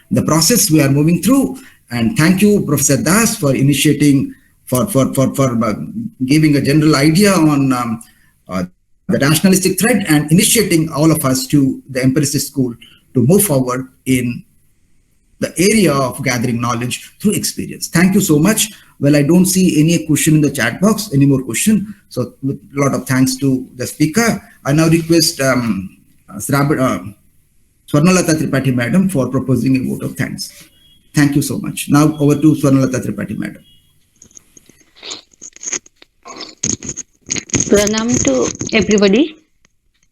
the process we are moving through. And thank you, Professor Das, for initiating, for giving a general idea on the rationalistic thread and initiating all of us to the empiricist school to move forward in the area of gathering knowledge through experience. Thank you so much. Well, I don't see any question in the chat box, any more question. So with a lot of thanks to the speaker. I now request Swarnalata Tripathi Madam for proposing a vote of thanks. Thank you so much. Now over to Swarnalata Tripathi Madam. Pranam to everybody.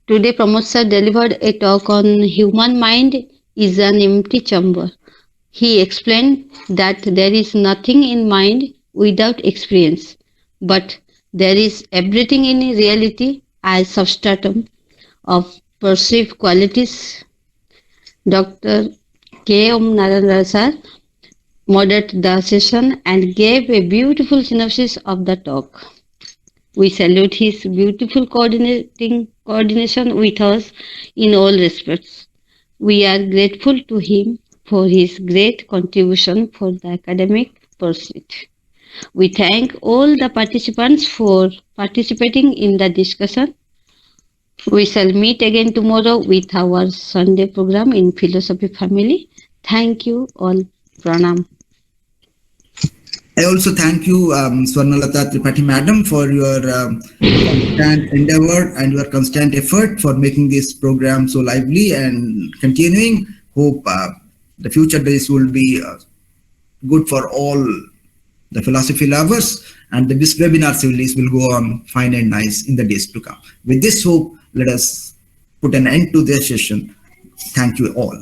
Today Pramod sir delivered a talk on human mind is an empty chamber. He explained that there is nothing in mind without experience, but there is everything in reality as substratum of perceived qualities. Dr. K. Om Narendra sir moderated the session and gave a beautiful synopsis of the talk. We salute his beautiful coordination with us in all respects. We are grateful to him for his great contribution for the academic pursuit. We thank all the participants for participating in the discussion. We shall meet again tomorrow with our Sunday program in Philosophy Family. Thank you all. Pranam. I also thank you, Swarnalata Tripathi Madam, for your constant endeavor and your constant effort for making this program so lively and continuing. Hope the future days will be good for all the philosophy lovers, and this webinar series will go on fine and nice in the days to come. With this hope, let us put an end to this session. Thank you all.